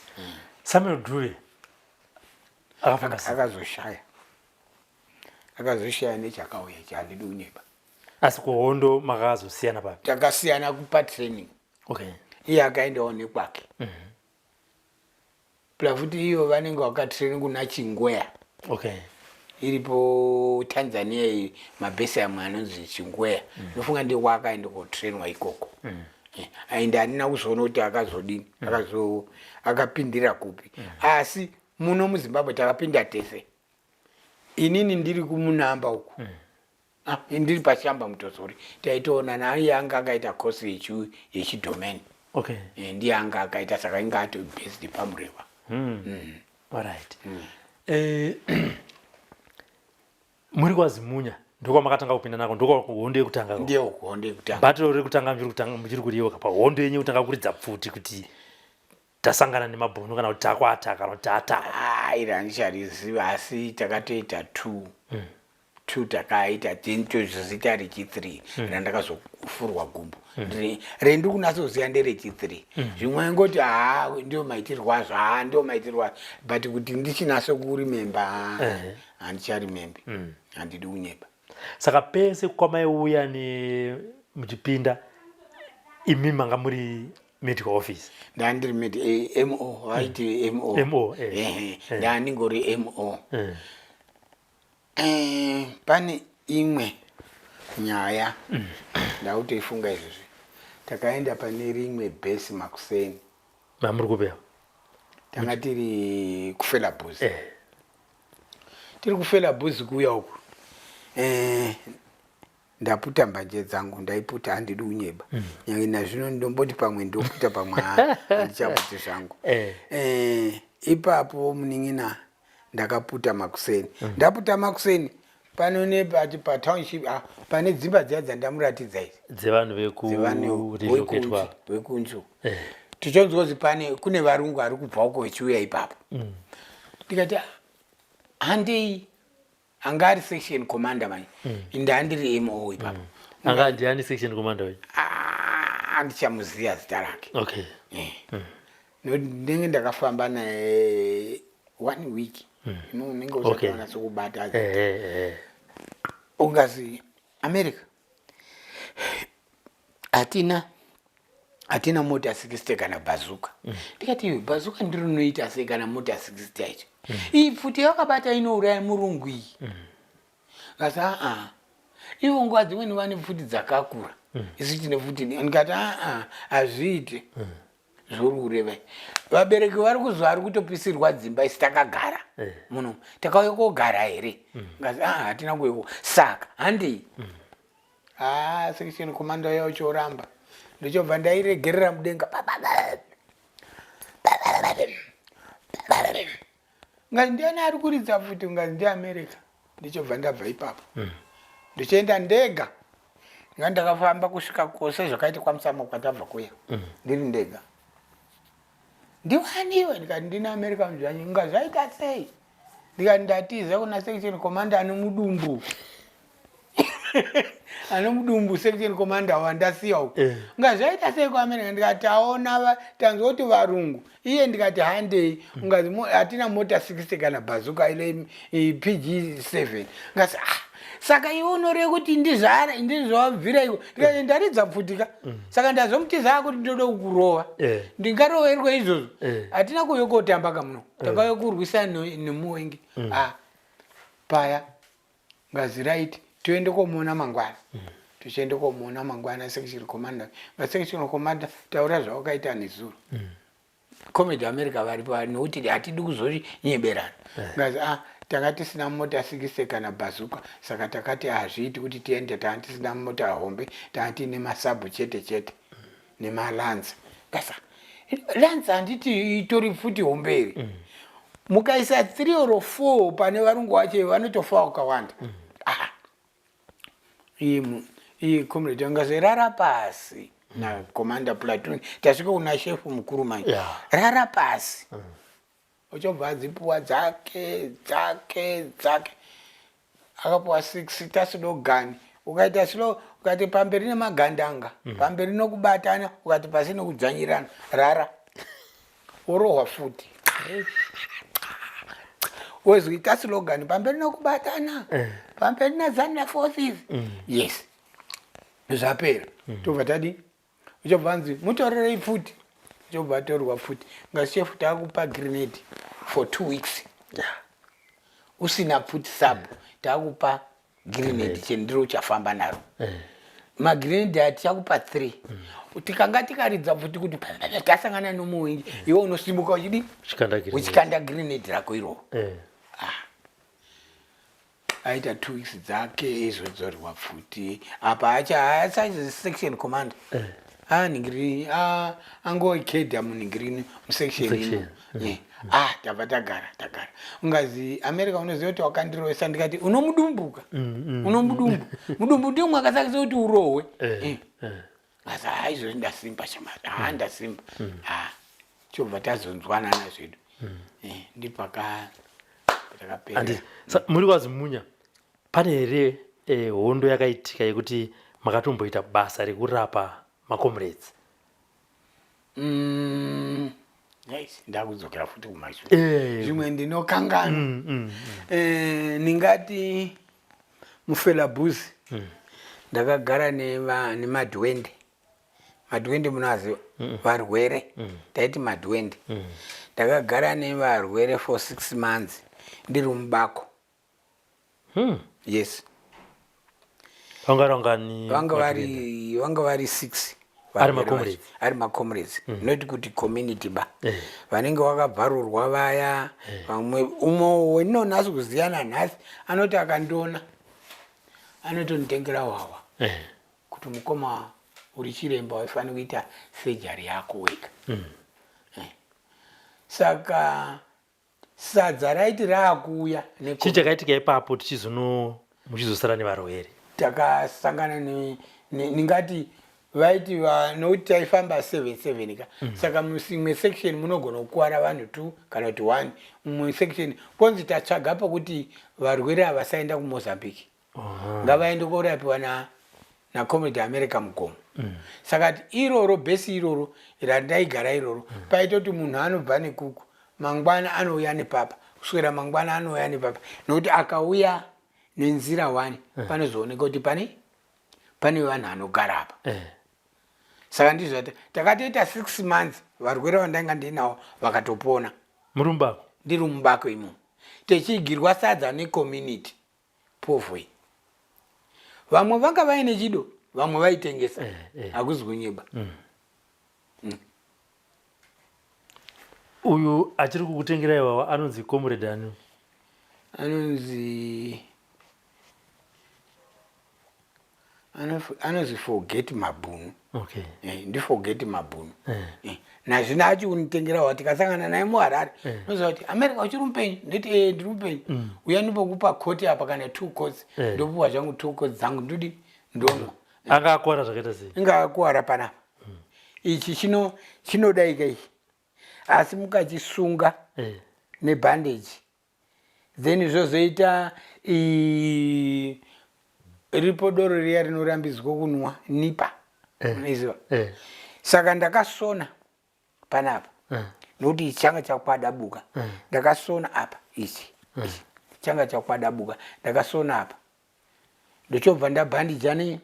Samuel Druwe akazoshaya nechakauya chandidi kunyeba asi kuhondo makazosiyana papi takasiyana patraining okay iye akaendawo nekwake plafuti iyo vanenge vakatraining kuna Chingweya okay iripo Tanzania iyi mabhesi amwe anonzi Chingweya ndofunga ndiwo akaenda kotrainwa ikoko aenda hanina kuzoona kuti akazodini akapindira kupi asi muno muZimbabwe takapinda tese inini ndiri kumunamba uku ndiri paShamba mutozori taitoona naye anga akaita course yechidomain okay ndiye anga akaita saka inga ato based pamurehwa alright muri kwaZimunya ndiko makatanga kupinda nako ndiko kuhondo yekutanga ndiyo kuhondo yekutanga battle rekutanga muchiri kuriwa kapa hondo yenyu kutanga kuridza pfuti kuti tasangana nemabhunu kana kuti takwata kana kuti tata ira ndichariziva asi takatoita 2 takaita tinitozita rechi3 randakazofurwa gumbo rendi kunasoziya nderechi3 zvimwe ngoti ndio maitirwa azvo ndio maitirwa but kuti ndichinaso kurimemba handicharimembe handidi kunyeba saka pese kwamaiuya muchipinda imi manga muri medical office ndandiri MO vaiti MO ndandingori MO pane imwe nyaya ndautoifunga izvozvi takaenda pane rimwe bhesi Makuseni mamuri kupewa tanga tiri kuFelabhuzi tiri kuFelabhuzi kuya uku ndaputa mbanje dzangu ndaiputa handidi kunyeba nyange nazvino ndomboti pamwe ndoputa pamwe handichaputi zvangu ipapo munin'ina ndakaputa Makuseni ndaputa Makuseni pano nepati patownship pane dzimba dziya dzandamuratidza idzi dzevanhu vekunzu tichonzwa kuti pane kune varungu ari kubva uko vechiuya ipapo ndikati handei anga ari section commander manje ndandiri MO ipapo anga ndiani section commander wewe handichamuziya zita rake okay ndenge ndakafamba naye 1 week unenge usakaona sokubata ungazi America hatina mota 60 kana bazuka ndikati bazuka ndiro noita sei kana mota 60 icho iyi futi yakabata inouraya murungu iyi ngasa ivo nguva dzimweni vane futi dzakakura isi tine futi ndikati azviite zvori kureva vabereki vari kuzwa ari kutopisirwa dzimba isi takagara muno takauya kogara here ngazi hatina kuiko saka handei section commander yao choramba ndichobva ndairegerera mudenga ngazi ndiani ari kuridza futi ngazi ndiamerica ndichobva ndabva ipapo ndichienda ndega nga ndakafamba kusvika kose zvakaiti kwamusamo kwatabva kuya ndiri ndega ndiwaniwe ndikati ndina america muzvanyi nga zvaita sei ndikati ndatiza kuna section commander ane mudumbu ane mudumbu section commander wandasiya uko nga zvaita sei kuamerica ndikati taona tanzwa kuti varungu iye ndikati handei ungazi hatina mota 60 kana bazuka ile PG7 ngasi saka iwe unoreva kuti ndizvawabvira iko ndikati ndaridza pfutika saka ndazomutiza kuti ndoda kukurova ndingaroverwe izvozvo hatina kuuya kotamba kamuno takauya kurwisana nemuwengi paya ngazi right toende komuona mangwana tichiende komuona mangwana section commander section commander taura zvawakaita nezuro comedy america varipo nekuti hatidi kuzonyeberana ngazi tanga tisina mota 60 kana bazuka saka takati hazviiti kuti tiende tanga tisina mota hombe tanga tiine masabu chete nemalanza ngasa lanza handiti itori futi homberi mukaisa 3 or 4 pane varungu vacho vanotofa wakawanda iyi comrade ngase rara pasi na commander platoon tasvika kuna chef mukuru manje rara pasi uchobva adzipuwa dzake akapuwa 6 tasidogani ukaita slow ukati pamberi nemagandanga pamberi nokubatana ukati pasi nokudzvanyirana rara orohwa futi wezwi tasilogani pamberi nokubatana pamberi nazana forces yes zvapera tobva tadi uchobva anzi mutorerei futi uchobva atorwa futi ngashefu taakupa grenade for 2 weeks usina futi sub taakupa grenade chendiro uchafamba naro magrenade atichakupa 3 tikanga tikaridza futi kuti tasangana nomuwingi iwe unosimuka uchidi uchikanda grenade rako iroro aita 2 weeks dzake izodzorwa futi apa acha section commander ningiri angoikedha muningirini musection ino tabva tagara ungazi america unoziva kuti wakandirovesa ndikati unomudumbuka mudumbu ndio mwakasakisa kuti urohwe asi izvozvi ndasimba shamari ndasimba chobva tazonzwanana zvedu ndipaka takapera muri kwazimunya pane here hondo yakaitika yekuti makatomboita basa rekurapa makomrades ndakudzokera futi kumashure zvimwe ndinokangana ningati mufelabhuzi ndakagara nemadwende munaziva varwere taiti madwende ndakagara nevarwere for 6 months ndiri mubako yes vanga vari 6 ari macomrades not kuti community ba vanenge vakabvarurwa vaya vamwe umwe wenonasi kuziyana nhasi anoti akandiona anotonditengera wawa kuti mukoma uri chiremba waifanira kuita surgery yako wega saka sadza raiti raakuuya chii chakaitika ipapo muchizosara nevarwere takasangana ningati vaiti nokuti taifamba 7 ka saka muimwe section munogona kukwara vanhu 2 kana kuti 1 mumwe section konzi tatsvaga pakuti varwere havasaenda kumozambique ngavaende korapiwa nacomrade america mugomo saka iroro bhesi iroro randaigara iroro paitoti munhu anobva nekuku mangwana anouya nepapa kuswera mangwana anouya nepapa nokuti akauya nenzira 1 panozooneka kuti pane vanhu anogara apa saka ndizvo takatoita 6 months varwere vandainga ndinawo vakatopona ndiri mubako imo techigirwa sadza necommunity povoi vamwe vanga vaine chido vamwe vaitengesa hakuzi kunyeba. Uyu achiri kukutengera iwawa anonzi comrade ani? Anonzi Forget Mabhunu. Okay. Ndi Forget Mabhunu. Nazvina achi unitengera wati kasangana naye muHarare. Noziva kuti America uchiri mupenyu, nditi ndiri mupenyu. Uya ndipokupa koti apa kana 2 coats. Ndopuwa zvangu 2 coats dzangu ndudi ndomwa. Anga akwara zvakaita sei? Inga akwara panapa. Ichi chinodaika ichi. Asi mukachisunga nebandage. Then zvozoita ripo doro riya rinorambidzwa kunwa nipa. Unoziva? Saka ndakasona panapa. Nokuti changa chakwadabuka. Ndakasona apa ichi. Changa chakwadabuka. Ndakasona apa. Ndochobva ndabhandija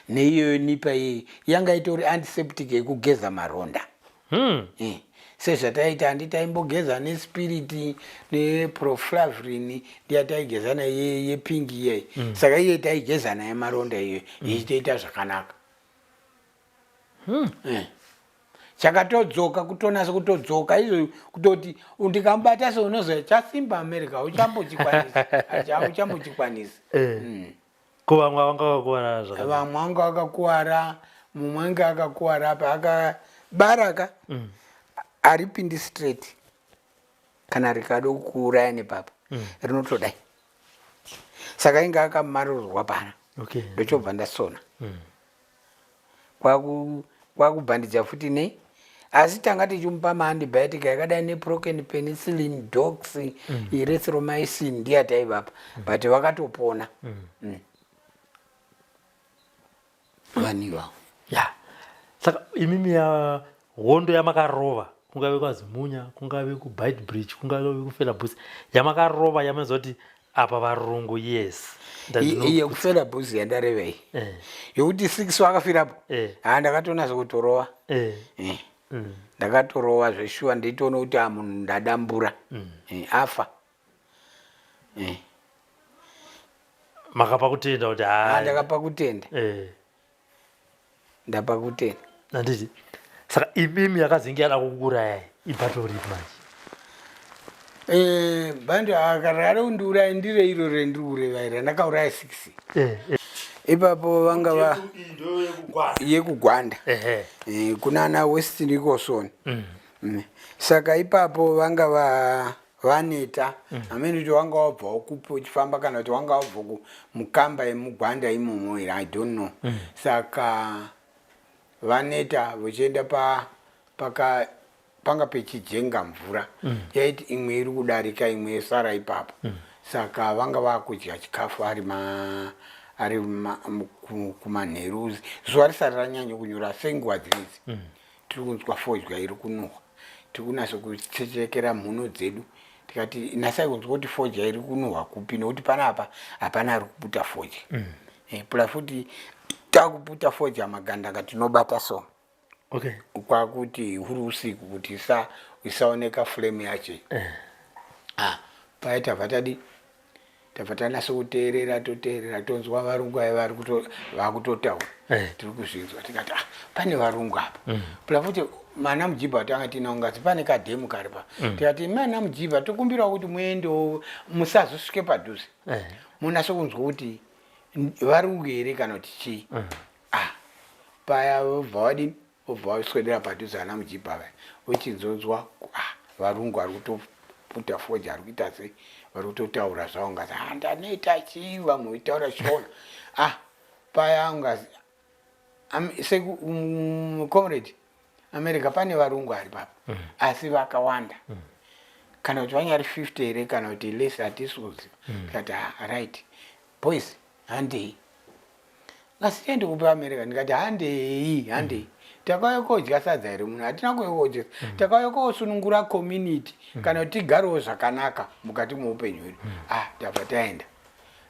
neiyo nipa iyi yanga itori antiseptic yekugeza maronda. Sezvataita handitaimbogeza nespirit neproflavrin ndiyataigeza naye yepingi iyeyi. Saka iye taigeza naye maronda iyoyo ichitoita zvakanaka. Chakatodzoka kutonasa kutodzoka izvo kutoti ndikamubata seunoziva chasimba America uchambochikwanisa. Ko vamwe vanga vakakuwara zvakanaka? Vamwe vanga vakakuwara, mumwe anga akakuwara apa akabaraka haripindi straight. Kana rikado kuuraya nepapa rinotodai. Saka inga akamarurwa pana. Ndochobva ndasona. Kwakubhandija futi ne. Asi tanga tichimupa maantibiotic yakadai neprocaine, penicillin, dox, erythromycin ndiyataivapa. But vakatopona. Vaniwa. Saka imimi ya hondo yamakarova kungave kwaZimunya, kungave kuBite Bridge, kungave kuFelabus, yamakarova yamazoti apa varungu yes. Iye kuFelabus yandarevei. Yokuti 6 vakafirapo. Ndakatonasa kutorova. Ndakatorova zveshuwa nditoona kuti munhu ndadambura. Afa. Makapa kutenda kuti ndakapa kutenda. Ndapa kutenda. Handiti. Saka imimi yakazingira kukuraya ibato ripi manje? Bando akarara undiuraya ndire iro rendiri kurevaira ndakauraya 6. Ipapo vanga yekugwanda. Kunana West Nicholson. Saka ipapo vanga vaneta. Amene kuti wanga wabva uchifamba kana kuti wanga wabva mukamba yemugwanda imomo I don't know. Saka vaneta vochienda panga pechijenga mvura. Yaiti imwe iri kudarika imwe yesara ipapo. Saka vanga vakudya chikafu ari kumanheruzi. Zuva risati ranyanya kunyura senguva dzinedzi. Tiri kunzwa fodya iri kunuhwa. Tiri kunasa kuchekera mhuno dzedu. Tikati nasai kunzwa kuti fodya iri kunuhwa kupi nokuti panapa hapana ari kuputa fodya. Pura futi takuputa fodya magandanga tinobata so. Kwakuti huri usiku kuti isaoneka flame yacho. Paya tabva tanasa kuteerera tonzwa varungu ava vakutotaura. Tiri kuzvinzwa tikati pane varungu apa. Pura futi mana mujibha tanga tinawo ngazi pane kadhemu karipa. Tikati mana mujibha tokumbirawo kuti muendewo musazosvike padhuze. Munase kunzwa kuti varungu here kana kuti chii. Paya vobva vadini vobva vaswedera padhuze ana mujibha vaya vochinzonzwa varungu vari kutoputa fodya ari kuita sei vari kutotaura zvavo ngazi ndaneta chii vamwe vitaura shona. Paya ngazi comrade America pane varungu ari papa asi vakawanda. Kana kuti vanyari 50 here kana kuti less hatisi kuziva. Tikati right boys handei. Ngasi tiende kupa America ndikati handei. Takauya kodya sadza here munhu hatina kuuya kodya. Takauya kosunungura community kana kuti tigarewo zvakanaka mukati muupenyu hwedu. Tabva taenda.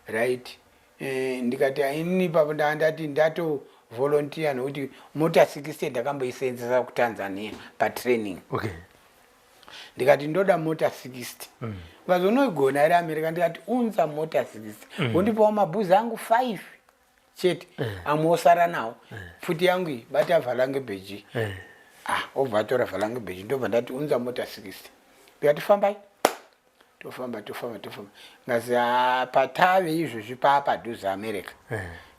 Right. Ndikati inini papo ndati ndato volunteer nokuti mota 60 ndakamboisenzesa kuTanzania patraining. Ndikati ndoda mota 60. Vazonoigona here America ndikati unza mota 60. Undipawo mabhuzi angu 5. chete amosara nawo futi yangu iyi bata vhalange bheji obva atora vhalange bheji ndobva ndati unza mota 60 ndikati fambai tofamba ngazi patave izvozvi paapadhuze America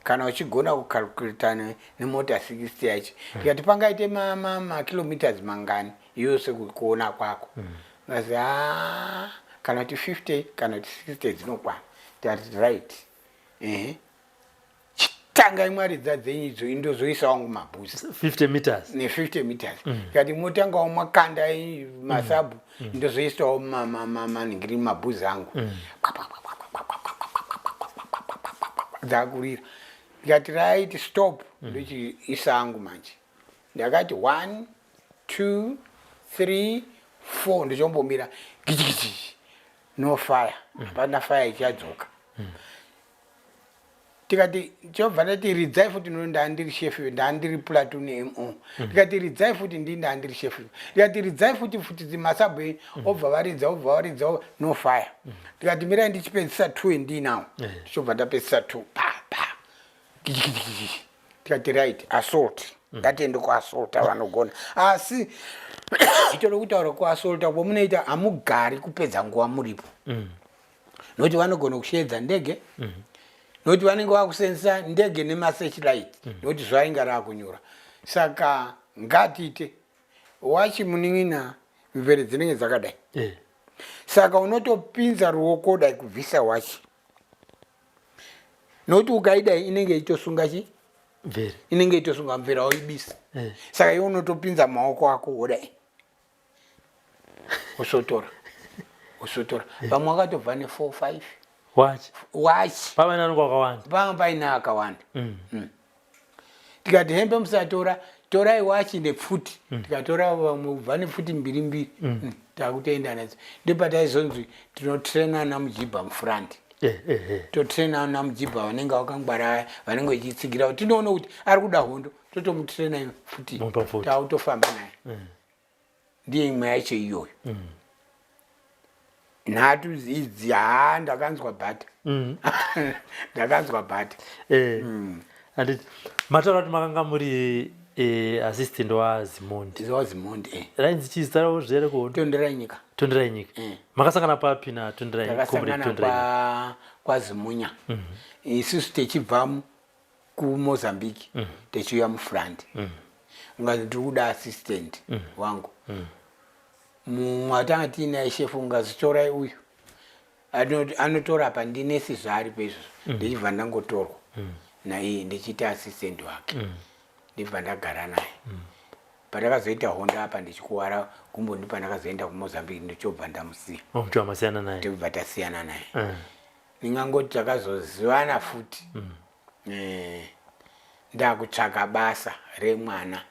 kana uchigona kukalkulita nemota 60 yacho ndikati pangaite makilometers mangani yose kuona kwako ngazi kana kuti 50 kana kuti 60 dzinokwana ndikati right chitanga imwari dzenyu idzo indozoisa wangu mabhuzi 50 meters ne50 meters ndikati motangawo mwakanda masabu ndozoisawo maningiri mabhuzi angu dzakurira ndikati right stop ndochiisa angu manje ndakati 1 2 3 4 ndochombomira gichigiji no fire hapana fire ichadzoka tikati chobva ndati ridzai futi ndandiri chef ndandiri platoon mo tikati ridzai futi ndandiri chef tikati ridzai futi dzimasabwe obva varidza no fire tikati mirai ndichipedzisa 2 ndinawo tichobva ndapedzisa 2 pa tikati right assault ngatiende kuassaulta vanogona asi itoda kutaura kuassaulta kwamunoita hamugari kupedza nguva muripo nokuti vanogona kusheedza ndege nokuti vanenge vakusenzesa ndege nemasearchlight nokuti zvainga raakunyura saka ngatiite wachi munin'ina mvere dzinenge dzakadai saka unotopinza ruoko dai kubvisa wachi nokuti ukaidai inenge ichitosunga mvere inenge itosunga mvera waibisa saka iwe unotopinza maoko ako wodai usotora vamwe vakatobva ne4 5 wachi pamwe nangu wakawanda pamwe paina akawanda tikati hembe musatora torai wachi nepfuti tikatora vamwe nepfuti mbiri takutoenda nadzo ndopataizonzi tinotrena namujibha mufurandi totrena namujibha vanenge vakangwara vanenge vachitsigira kuti tinoona kuti ari kuda hondo totomutrena futi tautofamba naye ndiye imwe yacho iyoyo nhatu idzi ndakanzwa bhata ndakanzva bhata anditi mataura kuti makanga muri assistant wazimondi rainzi chii zita ravo zvere kuhondo tonderai nyika makasangana papi natonderai kwazimunya isusu techibva kumozambique techiuya mufrandi ungazi ndiri kuda assistant wangu mwatanga tiinaye shefu ungazi torai uyu anotora apa ndinesi zvaari peizvozvo ndichibva ndangotorwa naiye ndichiita assistant wake ndibva ndagara naye pandakazoita honda apa ndichikuwara gumbo ndi pandakazoenda kumozambique ndichobva ndamusiya ndobva tasiyana naye ndingangoti takazozivana futi ndakutsvaka basa remwana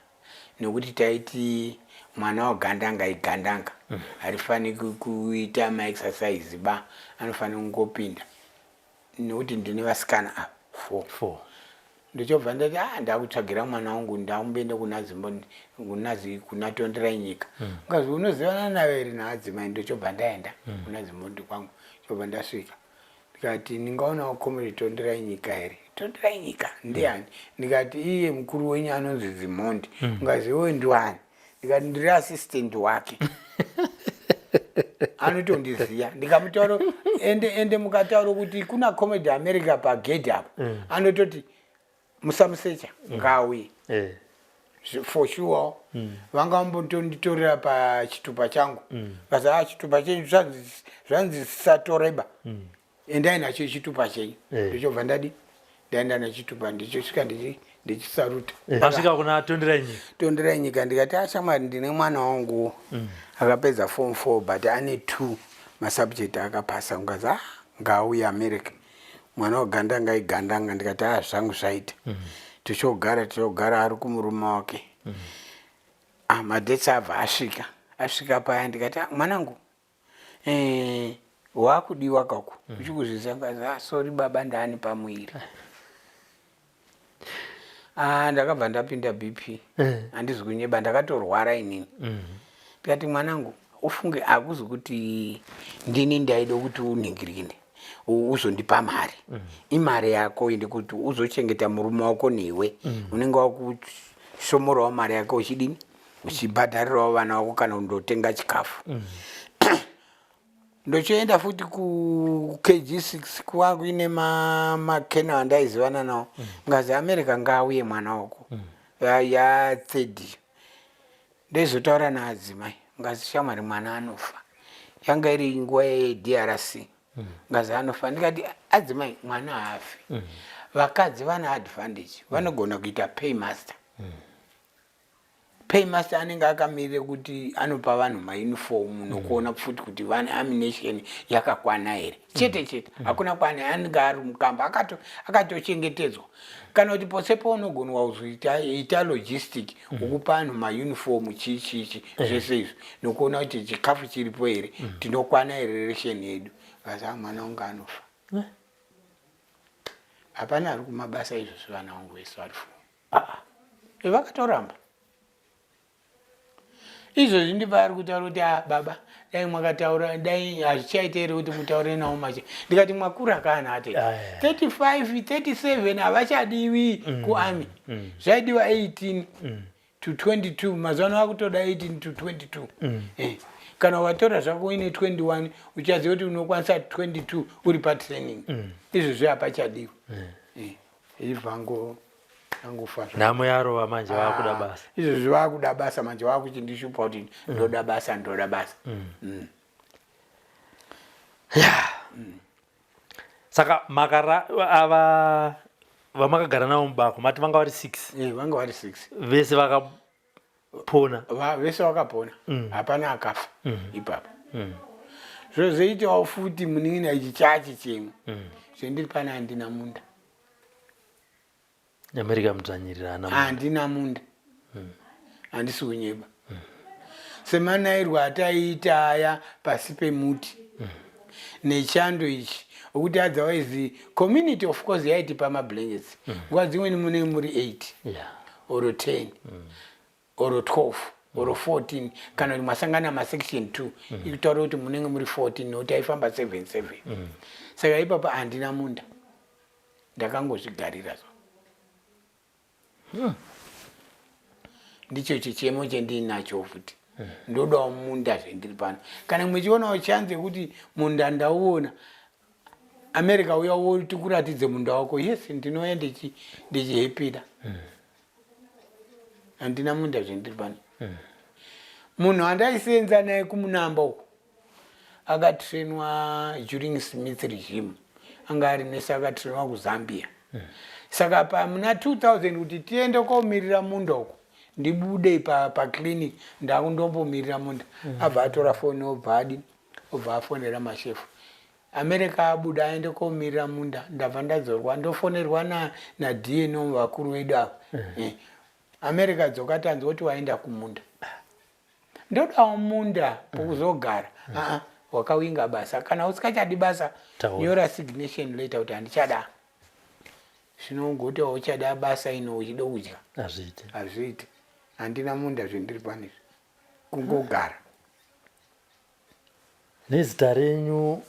nekuti taiti mwana wagandanga igandanga harifani kuita maexercise ba anofana kungopinda nekuti ndine vasikana 4 ndichobva ndati ndakutsvagira mwana wangu ndamboende kuna tonderai nyika ngazi unozivana nayo here naadzimai ndichobva ndaenda kuna zimbondi kwangu chobva ndasvika ndikati ndingaonawo komeri tonderai nyika here tonderai nyika ndiani ndikati iye mukuru wenyu anonzi zimondi ngazi iwe ndiwani ndikati ndiri assistant wake anotondiziya ndikamutaura ende mukataura kuti kuna comedy America pagedhi apo anototi musamusecha ngauye for sure vangambotonditorera pachitupa changu kaza chitupa chenyu zvanzi satoreba endai nacho chitupa chenyu ndichobva ndaenda nachitupa ndichosvika ndichisaruta asvika kuna tonderai nyika ndikati ashamwari ndine mwana wangu akapedza form 4 but ane 2 masubject akapasa ungazi ngauye America mwana wagandanga igandanga ndikati zvangu zvaita tichogara ari kumurume wake madetsi abva asvika paya ndikati mwanangu wakudiwa kako uchikuzvisa ngazi sorry baba ndani pamwiri ndakabva ndapinda BP handizi kunyeba ndakatorwara inini ndikati mwanangu ufunge akuzi kuti ndini ndaida kuti uningirine uzondipa mari. Imari yako indi kuti uzochengeta murume wako newe. Unenge wakushomorawo mari yako uchidini? Uchibhadharirawo vana vako kana kundotenga chikafu. Ndochoenda futi ku KG6 kwangu ine makena andaizivana nawo. Ngazi America ngauye mwana wako. Ya 30. Ndezotaura naadzimai. Ngazi shamwari mwana anofa. Yanga iri nguva yeDRC. Ngazi anofa. Ndikati adzimai mwana haafi. Vakadzi vana advantage. Vanogona kuita paymaster. Paymaster anenge akamirire kuti anopa vanhu mauniform nokuona futi kuti vane ammunition yakakwana here. Chete hakuna kwana anenge ari mukamba akatochengetedzwa. Kana kuti posepo unogonwa kuzoita logistic ukupa vanhu mauniform chichi zvese izvi nokuona kuti chikafu chiripo here tinokwana here ration yedu. Vaza mwana wangu anofa. Hapana ari kumabasa izvozvo vana vangu vese vari fu. Vakatoramba. Izvo zvindipa ari kutaura kuti baba dai mwakataura dai hazvichaita here kuti mutaure nawo mache. Ndikati mwakura kana ati 35 37 havachadiwi kuarmy. Zvaidiwa 18 to 22 mazuva ano akutoda 18 to 22. Kana watora zvako uine 21 uchaziva kuti unokwanisa 22 uri patraining. Izvozvo hapachadiwa. Ibvango nhamo yarova manje vakuda basa. Izvozvo vakuda basa manje vakuchindishupa kuti ndoda basa. Saka ava vamakagara navo mubako mati vanga vari 6. Vanga vari 6. Vese vakapona. Vese vakapona. Hapana akafa ipapo. Zvozoitawo futi munin'ina ichi chachichemo. Zvendiri pana handina munda. America mudzvanyirira hana munda. Handina munda. Handisi kunyeba. Semanairwa ataiita aya pasi pemuti. Nechando ichi. Ukuti otherwise community of course yaitipa mablankets. Nguva dzimweni munenge muri 8 or 10 or 12 or 14 kana kuti masangana masection 2 ikutaura kuti munenge muri 14 nokuti aifamba 7. Saka ipapa handina munda. Ndakangozvigarira so. Ndicho chichemo chendinacho futi. Ndodawo munda zvendiri pano. Kana muchionawo chance kuti munda ndauona America uya wotikuratidze munda wako. Yes, ndinoya ndichihepida. Handina munda zvendiri pano. Munhu andaisenza naye kumunamba uko akatrainwa during Smith regime. Anga ari nese akatrainwa kuZambia. Saka pamuna 2000 kuti tiende komirira munda uko ndibude paclinic ndakundombomirira munda. Abva atora foni obva afonera mashefu. America abuda aende komirira munda. Ndabva ndadzorwa ndofonerwa naDNO vakuru vedu ava. America dzoka tanzwa kuti waenda kumunda. Ndodawo munda pokuzogara. Wakawinga basa. Kana usikachadi basa nyora resignation letter kuti handichada. Zvinongoti uchada basa ino uchida kudya. Hazviiti. Handina munda zvendiri panizvi. Kungogara. Nezita renyu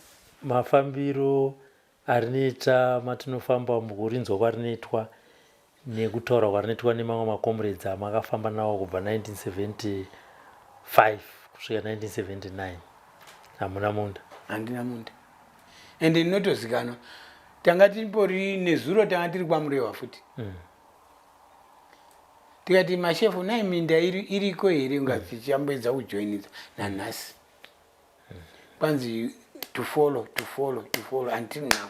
mafambiro arinoita matinofamba mukurinzwa kwarinoitwa nekutaura kwarinoitwa nemamwe makomrades amakafamba nawo kubva 1975 kusvika 1979 hamuna munda. Handina munda. Ende ndinotozikanwa tanga tipori nezuro tanga tiri kwaMurehwa futi. Tikati mashefu nai minda iriko here ngazi tichamboedza kujoinidza nanhasi. Kwanzi to follow until now.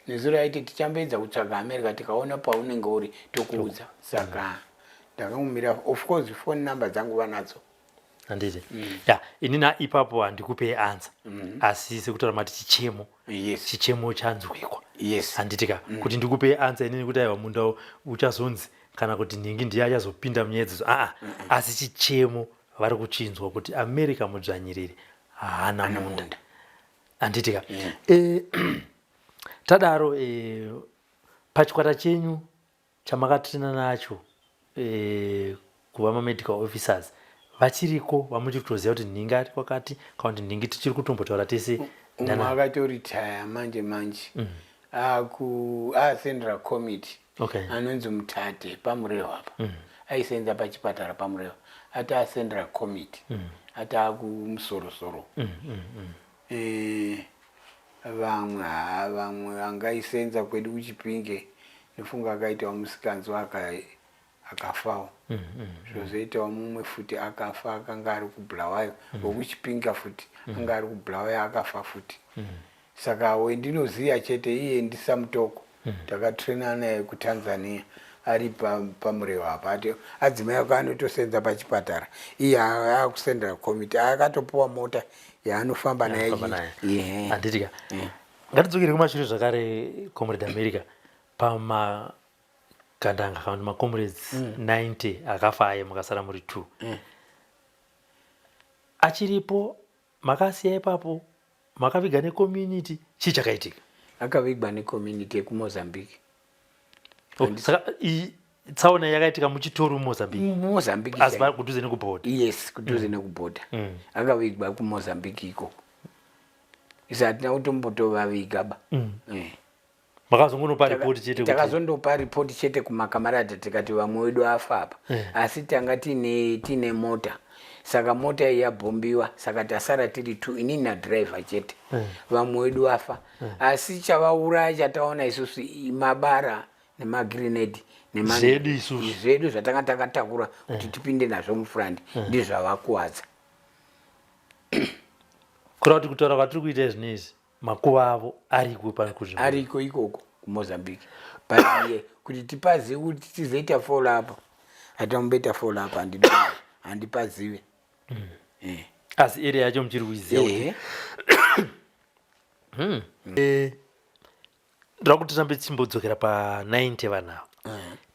Nezuro aiti tichamboedza kutsvaga America tikaona paunenge uri tokuudza. Saka ndakangomira of course phone number dzangu vanadzo. Handiti. Inini ipapo handikupe answer. Asi sekutaura mati chichemo. Chichemo chanzwikwa. Handitika kuti ndikupe answer inini kuti aiwa munda uchazonzi kana kuti ningi ndiye achazopinda munyedzi. Asi chichemo vari kuchinzwa kuti America mudzvanyiriri haana munda. Handitika. Tadaro pachikwata chenyu chamakatrina nacho kuva mamedical officers vachiriko vamuchiri kutoziva kuti ningi ari kwakati kana kuti ningi tichiri kutombotaura tese umwe akatoritaya manje asendera committee anonzi Mutate Pamurehwa apa aisenza pachipatara Pamurehwa ati asendera committee ati akumusoro vamwe angaisenza kwedu kuChipinge nifunga akaitawo musikanzi akafawo zvozoitawo mumwe futi akafa akanga ari kuBulawayo wokuChipinge futi anga ari kuBulawayo akafa futi saka wendinoziya chete iye ndisa mutoko takatraina naye kuTanzania ari Pamurehwa apa ati adzimai ako anotosenza pachipatara iye akusendera committee akatopuwa mota yaanofamba naye handitika ngatidzokere kumashure zvakare Comrade America pamakandanga kana macomrades 90 akafa aye mukasara muri 2 achiripo makasiya ipapo makaviga necommunity chii chakaitika akavigwa necommunity yekuMozambique saka tsaona yakaitika muchitoro Mozambique asi pari kudhuze nekubhodha yes kudhuze nekubhodha akavigwa kuMozambique iko isatina kutombotovavigaba makazongonopa ripoti chete takazondopa ripoti chete kumakamarada tikati vamwe wedu afa apa asi tanga tine mota saka mota iyi yabhombiwa saka tasara tiri 2 inini nadriver chete vamwe wedu afa asi chavauraya chataona isusu mabara nemagrenade zvedu zvatanga takatakura kuti tipinde nazvo mufrandi ndizvavakuwadza kurava kuti kutaura kwatiri kuita izvinezvi makuva avo ariko ikoko kuMozambique but kuti tipazive kuti tizoita follow up hatamboita follow up handipazive asi area yacho muchiri kuiziva ndira kuti tambe timbodzokera pa90 vanavo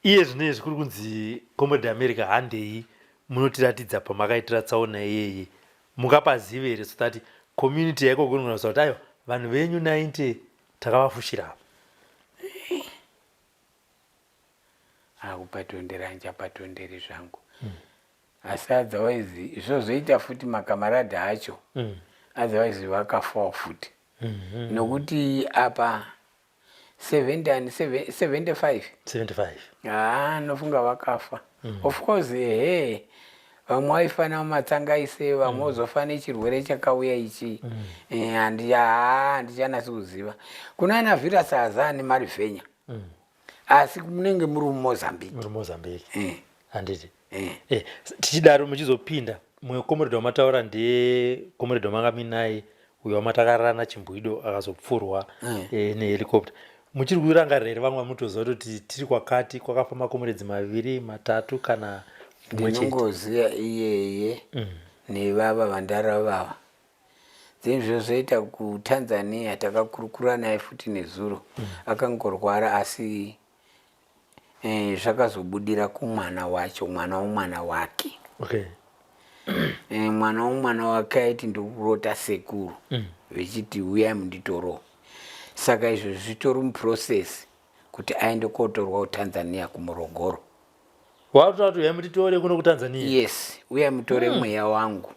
iye zvinezvi kuri kunzi Comrade America handei munotiratidza pamakaitira tsaona iyeye mukapazive here so that community yaiko kunogona kuziva kuti aiwa vanhu venyu 90 takavafushira akupatondera handichapatonderi zvangu asi otherwise izvozoita futi makamarada acho otherwise vakafawo futi nokuti apa 75 nofunga vakafa of course vamwe vaifana mumatsangaise vamwe vozofana nechirwere chakauya ichi handichanasi kuziva kuna ana Virus Azani Marivhenya asi munenge muri muMozambique handiti tichidaro muchizopinda mumwe comrade wamataura ndiye comrade wamangaminaye uyo wamatakarana chimbwido akazopfurwa nehelicopter muchiri kurangarira here vamwe mutoziva kuti tiri kwakati kwakafa macomrades 2 3 kana ndinongoziya iyeye nevava vandaravava then zvozoita kuTanzania takakurukura naye futi nezuro akangorwara asi zvakazobudira kumwana wacho mwana womwana wake mwana womwana wake aiti ndokurota sekuru vechiti uyai munditoro saka izvo zvitori muprocess kuti aende kotorwa kuTanzania kuMorogoro watoti uyai mutitore kuno kuTanzania yes uyai mutore mweya wangu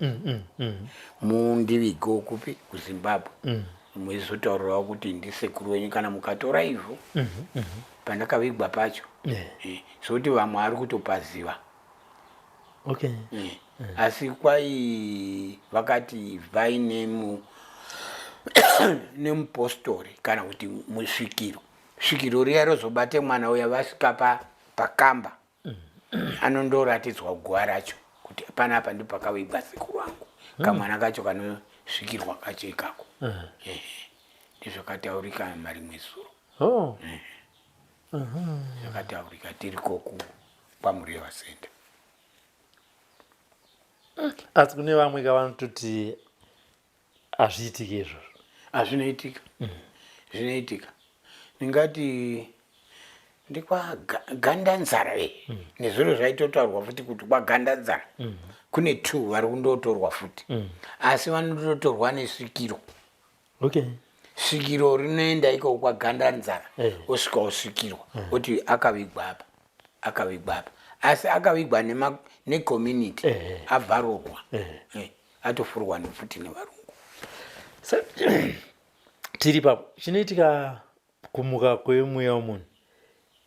mundivigewo kupi kuZimbabwe mweizotaurirwa kuti ndisekuru wenyu kana mukatora ivho pandakavigwa pacho sokuti vamwe ari kutopaziva asi kwai vakati vaine nemupostori kana kuti musvikiro riya rozobate mwana uya vasvika pakamba anondoratidzwa guwa racho kuti panapa ndipo pakavigwa sekuru wangu kamwana kacho kanosvikirwa kacho ikako ndizvakataurika marimwe zuro zvakataurika tiri koku Pamurehwa Center asi kune vamwe kavanototi hazviitiki izvozvo zvinoitika ndingati ndikwagandanzara nezviro zvaitotaurwa futi kuti kwagandanzara kune 2 vari kundotorwa futi asi vanototorwa nesvikiro svikiro rinoenda iko kwagandanzara osvika osvikirwa kuti akavigwa apa asi akavigwa necommunity abvarurwa atofurwa nefuti nevarungu tiri papo chinoitika kumuka kwemweya womunhu.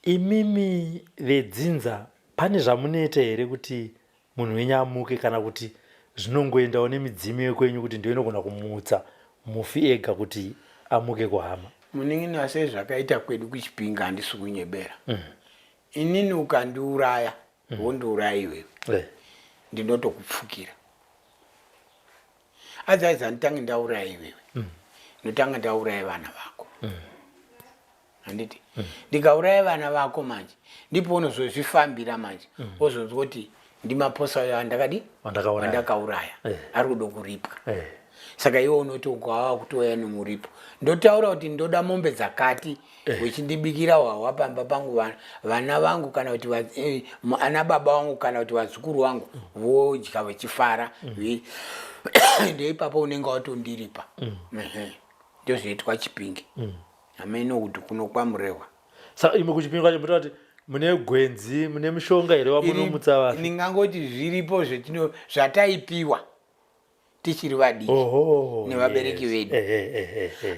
Imimi vedzinza pane zvamunoita here kuti munhu wenyu amuke, kana kuti zvinongoendawo nemidzimu yekwenyu kuti ndio inogona kumutsa mufi ega kuti amuke kuhama? Munin'ina sezvakaita kwedu kuChipinge handisi kunyebera. Inini ukandiuraya wondiuraya iwewe, ndinotokupfukira. Adzaidza nditange ndauraya iwewe, ndotanga ndauraya vana vako. Handiti ndikauraya vana vako manje ndipo unozozvifambira manje wozonzwa kuti ndimaposa ayo andakauraya ari kuda kuripwa. Saka iwe unoti ukawa kutoya nomuripo, ndotaura kuti ndoda mombe dzakati wechindibikira hwahwa pamba pangu, vana vangu kana kuti ana baba vangu kana kuti vazukuru vangu vodya vechifara, ndoipapo unenge watondiripa. Ndozvoitwa Chipinge. Ameno kuti kunokwamurehwa. Saka imi kuChipinge kwacho munotaura kuti mune gwenzi, mune mishonga here wamunomutsa vanhu? Ndingangoti zviripo zvataipiwa tichiri vadiki nevabereki vedu.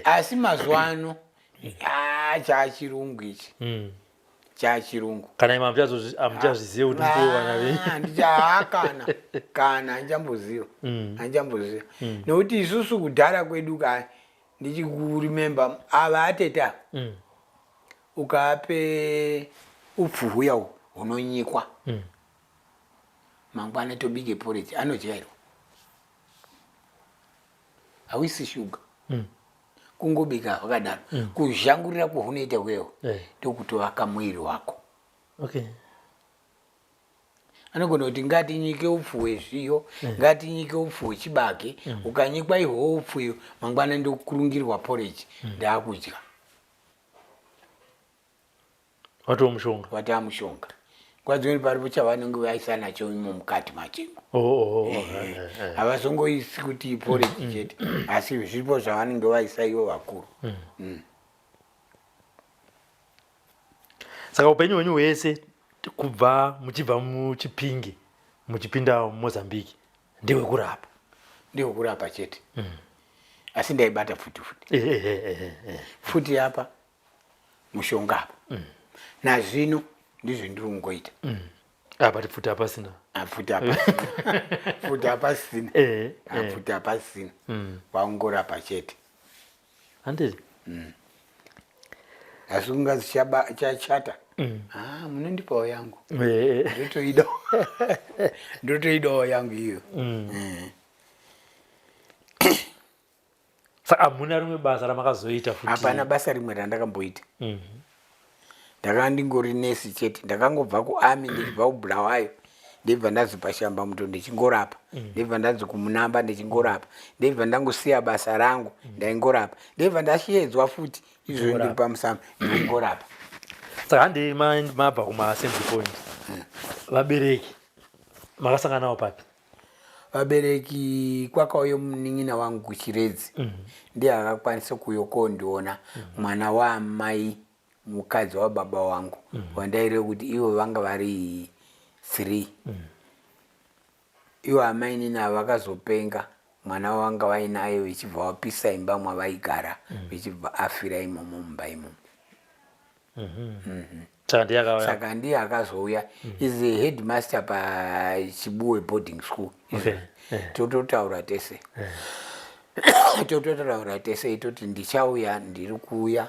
Asi mazuva ano chachirungu ichi. Chachirungu. Kana imi hamuchazviziva kuti mkuwana venyu? Kana handichamboziva. Nokuti isusu kudhara kwedu ndichikurimemba ava ateta ukape upfu huya hunonyikwa mangwana tobike porridge anodya here. Hawisi shuga. Kungobika wakadaro. Kuzhangurira kwahunoita kwewo ndokutovaka mwiri wako. Anogona kuti ngatinyike upfu hwezviyo, ngatinyike upfu hwechibage, ukanyikwa ihwo upfu iyo mangwana ndokurungirwa porridge ndakudya. Watova mushonga. Watova mushonga. Nguva dzimweni paripo chavanenge vaisa nacho mukati machingu. Havazongoisi kuti porridge chete, asi zviripo zvavanenge vaisa ivo vakuru. Saka upenyu hwenyu hwese muchibva muChipinge muchipinda muMozambique ndehwekurapa? Ndehwekurapa chete. Asi ndaibata futi. Futi apa mushonga apa. Nazvino ndizvo ndiri kungoita. But futi hapasina. Futi hapasina. Futi hapasina. Waungorapa chete. Handiti? Asi kungazi chachata. Munondipawo yangu. Ndotoidawo yangu iyo. Saka hamuna rimwe basa ramakazoita futi? Hapana basa rimwe randakamboita. Ndakanga ndingori nesi chete. Ndakangobva kuArmy ndichibva kuBulawayo ndibva ndazi paShamba Muto ndichingorapa, ndibva ndazi kuMunamba ndichingorapa, ndibva ndangosiya basa rangu ndaingorapa, ndibva ndashiyedzwa futi izvo ndiri pamusama ndingorapa. Saka handei mabva kuma-assembly point, vabereki makasangana navo papi? Vabereki kwakauya munin'ina wangu kuChiredzi, ndiye akakwanisa kuyokondiona mwana waamai mukadzi wababa wangu wandaire kuti ivo vanga vari 3. Ivo amai nini havakazopenga, mwana wanga vainaye vechibva vapisa imba mwavaigara vechibva afira imomo mumba imomo. Saka ndiye akazouya. Is a headmaster paChibuwe boarding school. Tototaura tese. Tototaura tese itoti ndichauya, ndiri kuuya.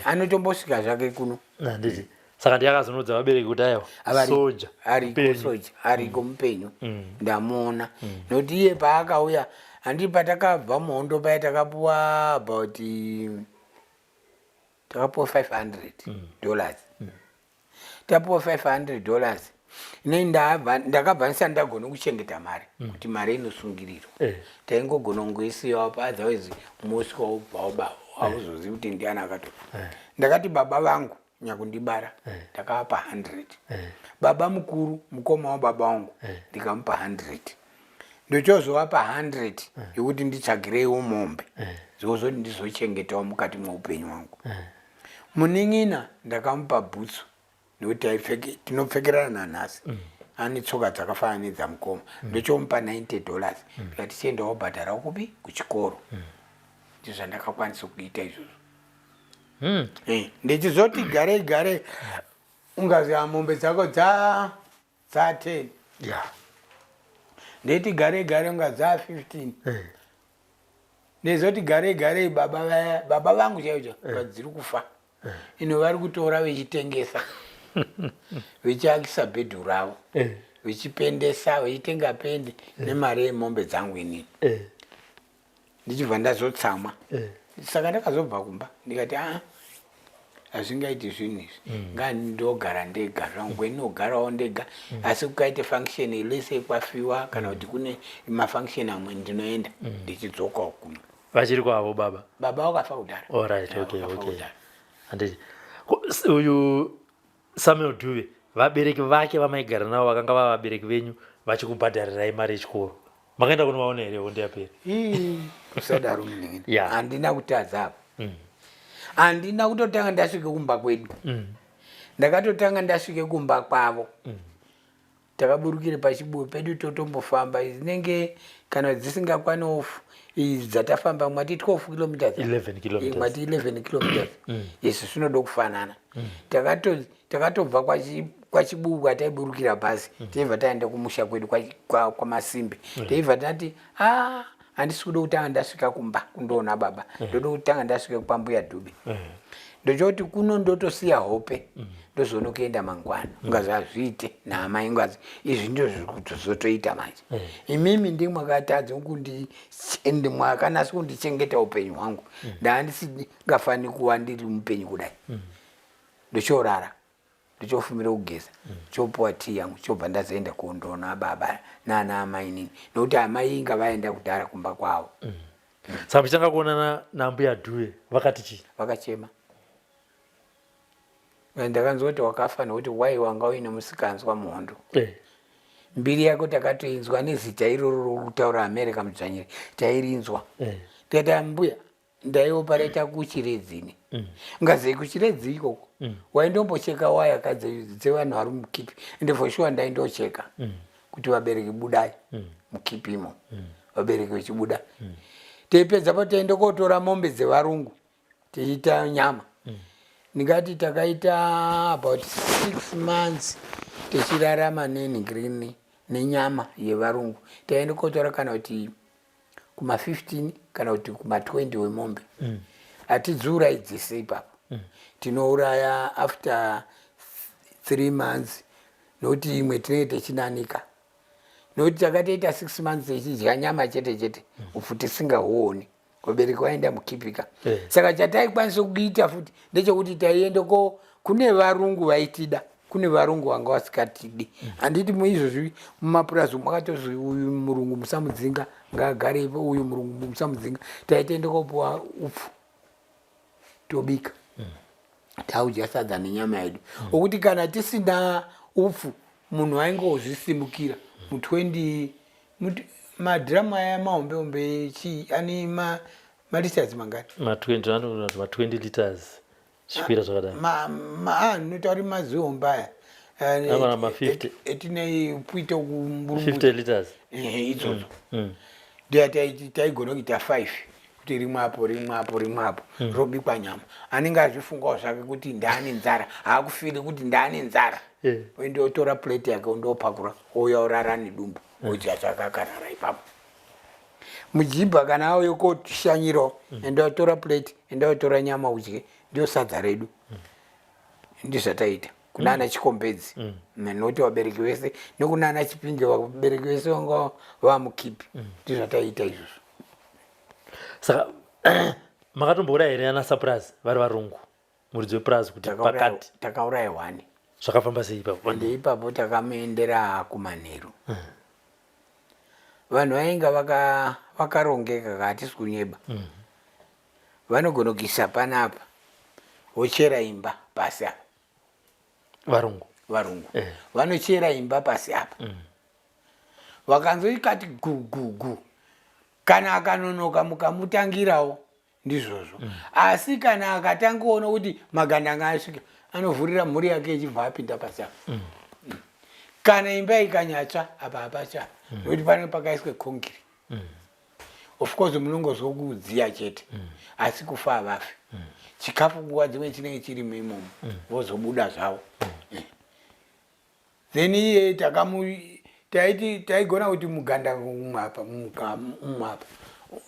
Anotombosvika zvake kuno. Saka ndiye akazonodza vabereki kuti aiwa soja ariko mupenyu ndamuona. Nokuti iye paakauya handii patakabva muhondo paya takapuwa about $500. Tapuwa $500. Inini ndakabva ndisati ndagona kuchengeta mari kuti mari inosungirirwa. Taingogona kungoisiyawo otherwise mosvika wobva hauzozivi kuti ndiani akatora. Ndakati baba vangu nyakundibara ndakavapa 100. Baba mukuru mukoma wababa vangu ndikamupa 100. Ndochozovapa 100 yokuti nditsvagireiwo mombe zozoti ndizochengetawo mukati mweupenyu wangu. Munin'ina ndakamupa bhutsu nokuti tinopfekerana nanhasi. Ane tsoka dzakafanana nedzamukoma. Ndochomupa $90 tikati chiendawo bhadhara kupi kuchikoro. ndizvandakakwanisa kuita izvozvo. Ndichizoti gare ungaziva mombe dzako dza10 ndeti gare unga dza15 ndezoti gare baba vangu chaicho vadziri kufa ino vari kutora vechitengesa vechiakisa bhedhu ravo vechipendesa vechitenga pende nemari yemombe dzangu inini ndichibva ndazotsamwa saka ndakazobva kumba ndikati hazvingaiti zvinhu izvi ngandogara ndega zvangu ndinogarawo ndega asi kukaite function ilese kwafiwa kana kuti kune mafunction amwe ndinoenda ndichidzokawo kumwe. Vachiri kwavo baba wakafa kudhara. Alright, okay. Handiti uyu Samuel Dube vabereki vake vamaigara navo vakanga vava vabereki venyu vachikubhadharirai mari yechikoro makaenda kunovaona here hondo yapera? Kusadaro munenge handina kutadza apo. Handina kutotanga ndasvike kumba kwedu. Ndakatotanga ndasvike kumba kwavo. Takaburukire pachibuwe pedu totombofamba dzinenge kana dzisingakwani ofu idzi dzatafamba mwati 12 kilometers 11 kilometers mwati 11 kilometers yesu zvinoda kufanana. Takatobva kwachibuwe kwataiburukira bhazi teibva taenda kumusha kwedu kwamasimbi teibva tati handisi kuda kutanga ndasvika kumba kundoona baba ndoda kutanga ndasvika kwambuya Dube ndochoti kuno ndotosiya hope ndozoona kuenda mangwana ungazvazviite naamai ngazi izvi ndizvo zviri kuzotoita manje imimi ndimwakatadza mwakanasa kundichengeta upenyu hwangu ndahandisingafani kuva ndiri mupenyu kudai ndochorara ndochofumira kugeza chopuwa tii yangu chobva ndazoenda kundoona baba nana amai nini nokuti amai inga vaenda kudhara kumba kwavo. Saka muchitanga kuonana nambuya Dube vakati chii? Vakachema. Ndakanzoti wakafa nokuti wanga uine musikanzwa muhondo. Mbiri yako takatoinzwa nezita iroro kutaura America mudzvanyire tairinzwa. Tikati mbuya ndaiopareta kuchiredzini. Ngazei kuchiredzi ikoko. Waindombocheka waya dzevanhu vari mukipi ende for sure ndaindocheka kuti vabereki budai mukipimo vabereki vechibuda teipedzapo teiende kotora mombe dzevarungu teiita nyama. Ndingati takaita about 6 months techirarama nenhingirini nenyama yevarungu taiende kotora kana kuti kuma 15 kana kuti kuma 20 wemombe hatidziurai dzese ipapo tinouraya after 3 months nokuti imwe tinenge techinanika nokuti takatoita 6 months techidya nyama chete upfu tisingahuoni vabereki vaenda mukipika. Saka chataikwanisa kuita futi ndechekuti taiende kune varungu vaitida kune varungu vanga vasikatidi handiti muizvozvi mumapurazi makatozi uyu murungu musamudzinga ngaagarepo uyu murungu musamudzinga taitoende kopuwa upfu tobika taudya sadza nenyama yedu okuti kana tisina upfu munhu aingozvisimukira mu20 madhirama aya mahombeombe ani maliters mangani ma20 liters chikwira zvakadai notauri mazihombe aya etineipuita kumburumbu 50 liters idzodzo ndia taigona kuita 5 kuti rimwe apo robikwa nyama anenge azvifungawo zvake kuti ndaane nzara haakufiri kuti ndaane nzara oendotora plate yake ondopakura ouya orara nedumbu oiti achakakarara ipapo mujibha kana auye koshanyirawo endaotora plate endaotora nyama udye ndio sadza redu ndizvataita kunana chikombedzi nokuti vabereki vese nekunana chipinge vabereki vese vanga vamukipi ndizvataita izvozvo. Saka makatombouraya here ana surprise vari varungu muridzi wepurazi kuti pakati? Takauraya 1. Zvakafamba sei ipapo? Ende ipapo takamuendera kumanheru. Vanhu vainga vakarongeka hatisi kunyeba. Vanogona kuisa panapa vochera imba pasi apa. Varungu vanochera imba pasi apa. Vakanzoikati gugugu kana akanonoka mukamutangirawo ndizvozvo. Asi kana akatangoona kuti magandanga asvika anovhurira mhuri yake ichibva apinda pasi apa. Kana imba ikanyatsva apa apacha nokuti panenge pakaiswe kongiri of course munongozwa kudziya chete asi kufa avafi chikafu nguva dzimwe chinenge chirimo imomo vozobuda zvavo then iye taigona kuti muganda umapa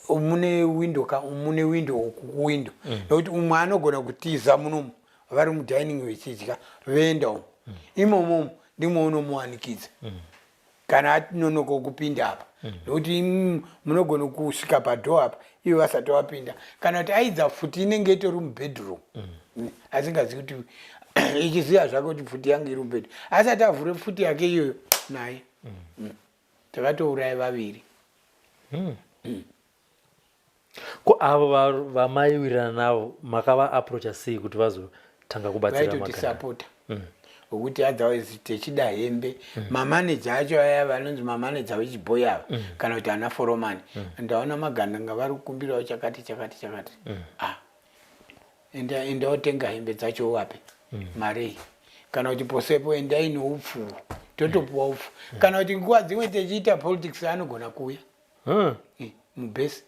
mune window kuwindo nokuti umwe anogona kutiza munomu vari mudining vechidya voenda umu imomo ndimwe unomuwanikidza kana atinonoka kupinda apa nokuti munogona kusvika padhoo apa ivo vasati wapinda kana kuti aidza futi inenge itori mubedroom asingazivi kuti ichiziva zvake kuti futi yange iri mubedroom asati avhure futi yake iyoyo naye takatouraya vaviri ko avo vamaiwirirana navo makava aproacha sei kuti vazotanga kubatsira vaitotisapota wokuti otherwise techida hembe mamaneja acho aya vanonzi mamaneja vechibhoyi ava kana kuti ana foromani ndaona magandanga vari kukumbirawo chakati enda otenga hembe dzacho wape marei kana kuti posepo endai neupfu totopuwa upfu kana kuti nguva dzimwe techiita politics anogona kuuya mubhesi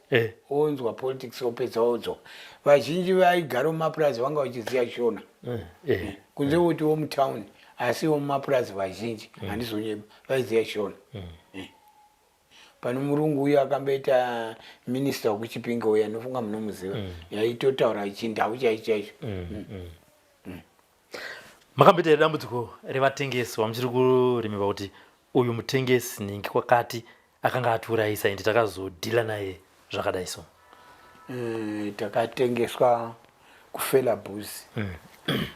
onzwa politics opedza odzo vazhinji vaigara mumapurazi vanga vachiziva shona kunze kuti womutaundi asi womumapurazi vazhinji handizonyeba vaiziva shona pano murungu uyo akamboita minista wekuchipinga uya nofunga munomuziva yaitotaura chindau chaicho makamboita dambudziko revatengesi wamuchiri kuremeva kuti uyu mutengesi ningi kwakati akanga atiurayisa ende takazodhila naye zvakadai so takatengeswa kufela bhuzi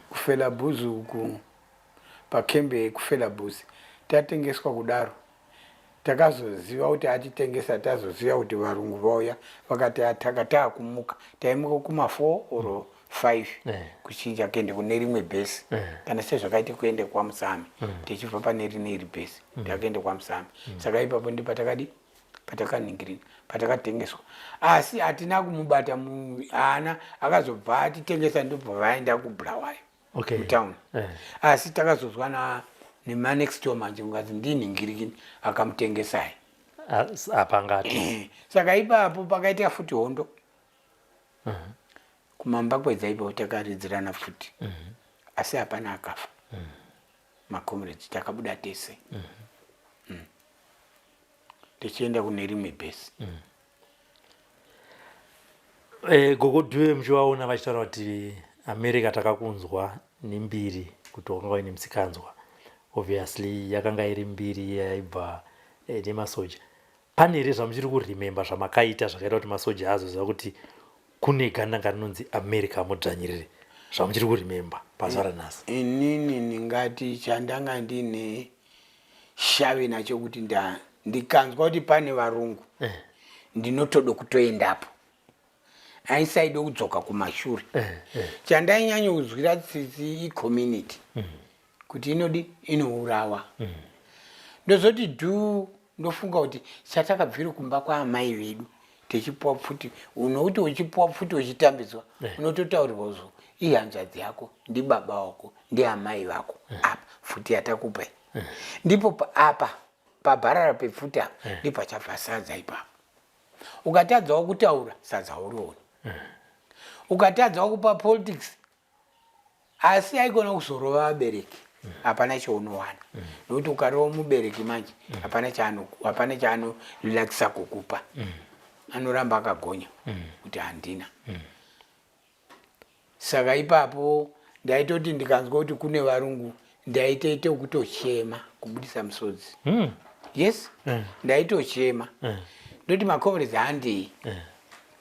kufela bhuzi uku pakembe kufela bhuzi tatengeswa kudaro takazoziva kuti atitengesa tazoziva kuti varungu vauya vakati atakataa kumuka taimuka kuma4 or 5 kuchinja kuende kune rimwe bhesi kana sezvakaite kuende kwamusami tichibva pane rineri bhesi takaende kwamusami saka ipapo ndi patakaningirira patakatengeswa asi hatina kumubata ana akazobva atitengesa ndobva vaenda kubulawayo mutown asi takazozwa nemanext door manje ungazi ndiningirikini akamutengesai apangati saka ipapo pakaita futi hondo kumamba kwedza ipapo takaridzirana futi asi hapana akafa macomrades takabuda tese tichienda kune rimwe bhesi gogodhuwe muchivaona vachitaura kuti america takakunzwa nembiri kuti wakanga waine musikanzwa obviously yakanga iri mbiri yaibva nemasoja pane here zvamuchiri kurememba zvamakaita zvakaita kuti masoja azoziva kuti kune gandanga rinonzi america mudzvanyirire zvamuchiri kurememba pazuva ranhasi inini ndingati chandanga ndine shave nacho kuti ndikanzwa kuti pane varungu ndinotoda kutoendapo aisaide kudzoka kumashure chandainyanya kuzwira tsitsi icommunity kuti inodi inourawa ndozoti ndofunga kuti chatakabvira kumba kwaamai vedu techipuwa pfuti unokuti uchipuwa pfuti uchitambidzwa unototaurirwa zo ihanzvadzi yako ndi baba wako ndi amai vako apa pfuti yatakupai ndipo apa pabharara pepfuti apa ndipachabva sadza ipapo ukatadzawo kutaura sadza urioni ukatadzawo kupa politics asi haigona kuzorova vabereki hapana chaunowana nokuti ukarova mubereki manje hapana chaanorilaxisa kukupa anoramba akagonya kuti handina saka ipapo ndaitoti ndikanzwa kuti kune varungu ndaitoite kutochema kubudisa musodzi yes ndaitochema ndoti macomrades handei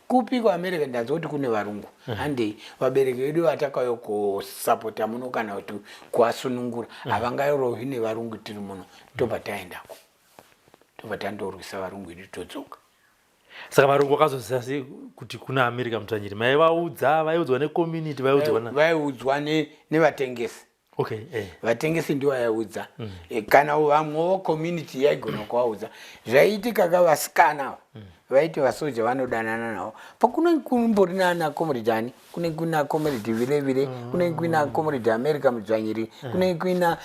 kupi kuamerica ndanzwa kuti kune varungu handei vabereki vedu vatakauya kusapota muno kana kuti kuasunungura havangarovi nevarungu tiri muno tobva taendako tobva tandorwisa varungu vedu todzoka saka varungu vakazoziva kuti kuna america mudzvanyiri vaiudzwa necommunity vaiudzwa nevatengesi vatengesi ndivo vaiudza kana vamwewo community yaigona kuvaudza zvaiitika kavasikana vaiti vasoja vanodanana navo pakunenge kumbori nana comrade ani kunenge kuna comrade virevire kunenge kuna comrade america mudzvanyiri kunenge kuna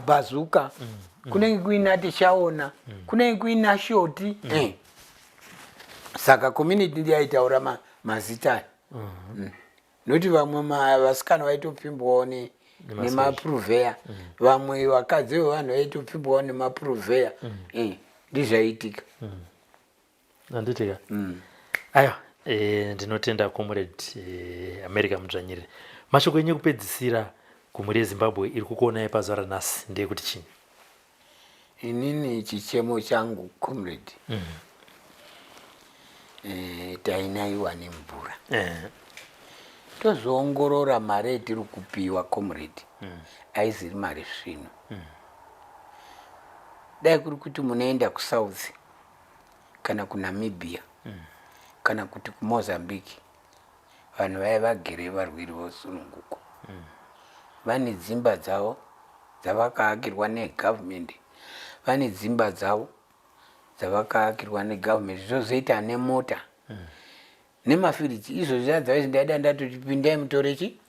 bazuka kunenge kuina tishaona kunenge kuina shoti saka community ndiyo aitaura mazita noti vamwe vasikana vaitopfimbwawo nemapruveya vamwe vakadzi vevanhu vaitopfimbwawo nemapruveya ndizvaitika anditika aiwa ndinotenda comrade America Mudzvanyiriri. Mashoko enyu kupedzisira kumhuri yeZimbabwe iri kukuonai pazuva ranhasi ndeyekuti chini? Inini chichemo changu comrade tainaiwa nemvura tozoongorora mari yetiri kupiwa comrade aiziri mari zvino dai kuri kuti munoenda kusouth kana kuNamibia kana kuti kuMozambique vanhu vaya vagere varwiri vosununguko vane dzimba dzavo dzavakaakirwa negovernment vane dzimba dzavo dzavakaakirwa negovernment zvozoita nemota nemafiriji izvo zvadzava ndaida ndatopindai mutorechi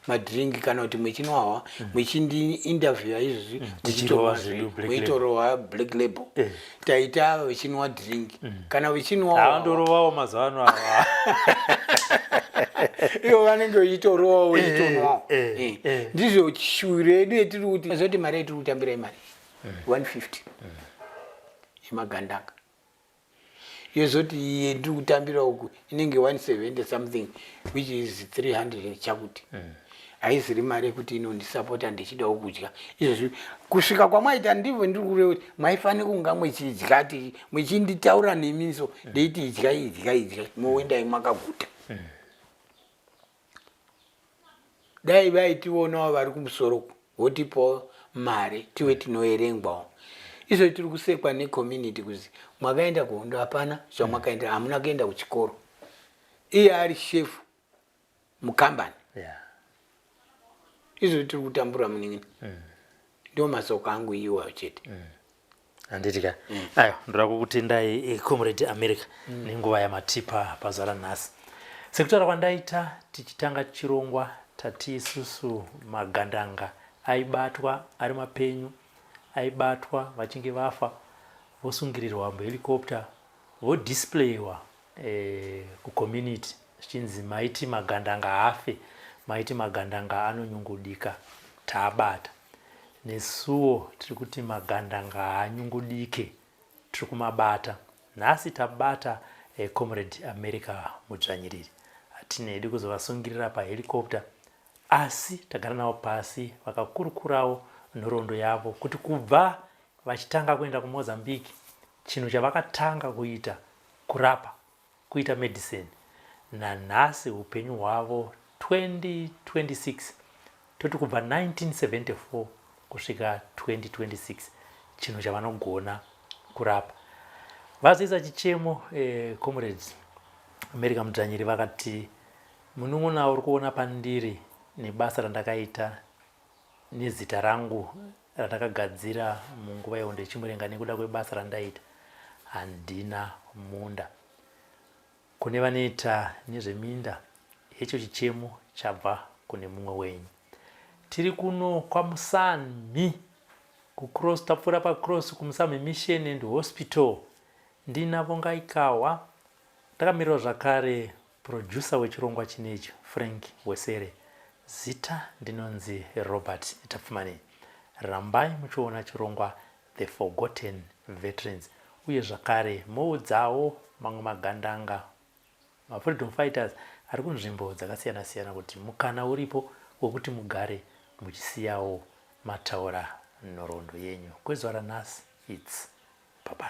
madringi kana kuti mwechinwawa mwechindi interview izvozvi mwitorowa black label taita vechinwa drink kana vechinwa andorovawo mazano ava ivo vanenge vechitorowawo veitonwawo ndizvo shure yedu yetiri kuti zoti mari yetiri kutambira imari 150 yemagandanga yezoti yetiri kutambira uku inenge 170 something which is 300 chakuti haiziri mari yekuti inondisapota ndichidawo kudya izvozvi kusvika kwamaita ndivyo ndiri kureva kuti maifanira kunga mwechidya mwechinditaura nemiso ndeiti idya mowendai mwakaguta dai vaitionawo vari kumusoro votipawo mari tive tinoerengwawo izvo tiri kusekwa necommunity kuzi mwakaenda kuhondo hapana zvamwakaenda hamuna kuenda kuchikoro iye ari shefu mukambani izvo tiri kutambura munini ndio masoko angu iwayo chete handitika aiwa ndoda kukutendai comrade America nenguva yamatipa pazuva ranhasi. Sekutaura kwandaita tichitanga chirongwa tati isusu magandanga aibatwa ari mapenyu aibatwa vachinge vafa vosungirirwa muhelicopter vodisplayiwa kucommunity zvichinzi maiti magandanga afe maiti magandanga anonyungudika taabata nesuwo tiri kuti magandanga anyungudike tiri kumabata nhasi tabata comrade America Mudzvanyiriri hatinedi kuzovasungirira pahelicopter asi tagara navo pasi vakakurukurawo nhoroondo yavo kuti kubva vachitanga kuenda kuMozambique chinhu chavakatanga kuita kurapa kuita medicine nanhasi upenyu hwavo 2026 toti kubva 1974 kusvika 2026 chinhu chavanogona kurapa. Vazoisa chichemo comrades America Mudzvanyiriri vakati munun'una uri kuona pandiri nebasa randakaita nezita rangu randakagadzira munguva yehondo yechimurenga nekuda kwebasa randaita handina munda. Kune vanoita nezveminda hecho chichemo chabva kune mumwe wenyu. Tiri kuno kwaMusamhi kucross tapfuura pacross kuMusamhi Mission and Hospital ndinavo Ngaikawa ndakamirira zvakare producer wechirongwa chinechi Frank Wesere. Zita ndinonzi Robert Tapfumani. Rambai muchiona chirongwa The Forgotten Veterans uye zvakare moudzawo mamwe magandanga freedom fighters ari kunzvimbo dzakasiyana siyana kuti mukana uripo wekuti mugare muchisiyawo mataura nhoroondo yenyu. Kwezuva ranhasi it's bye bye.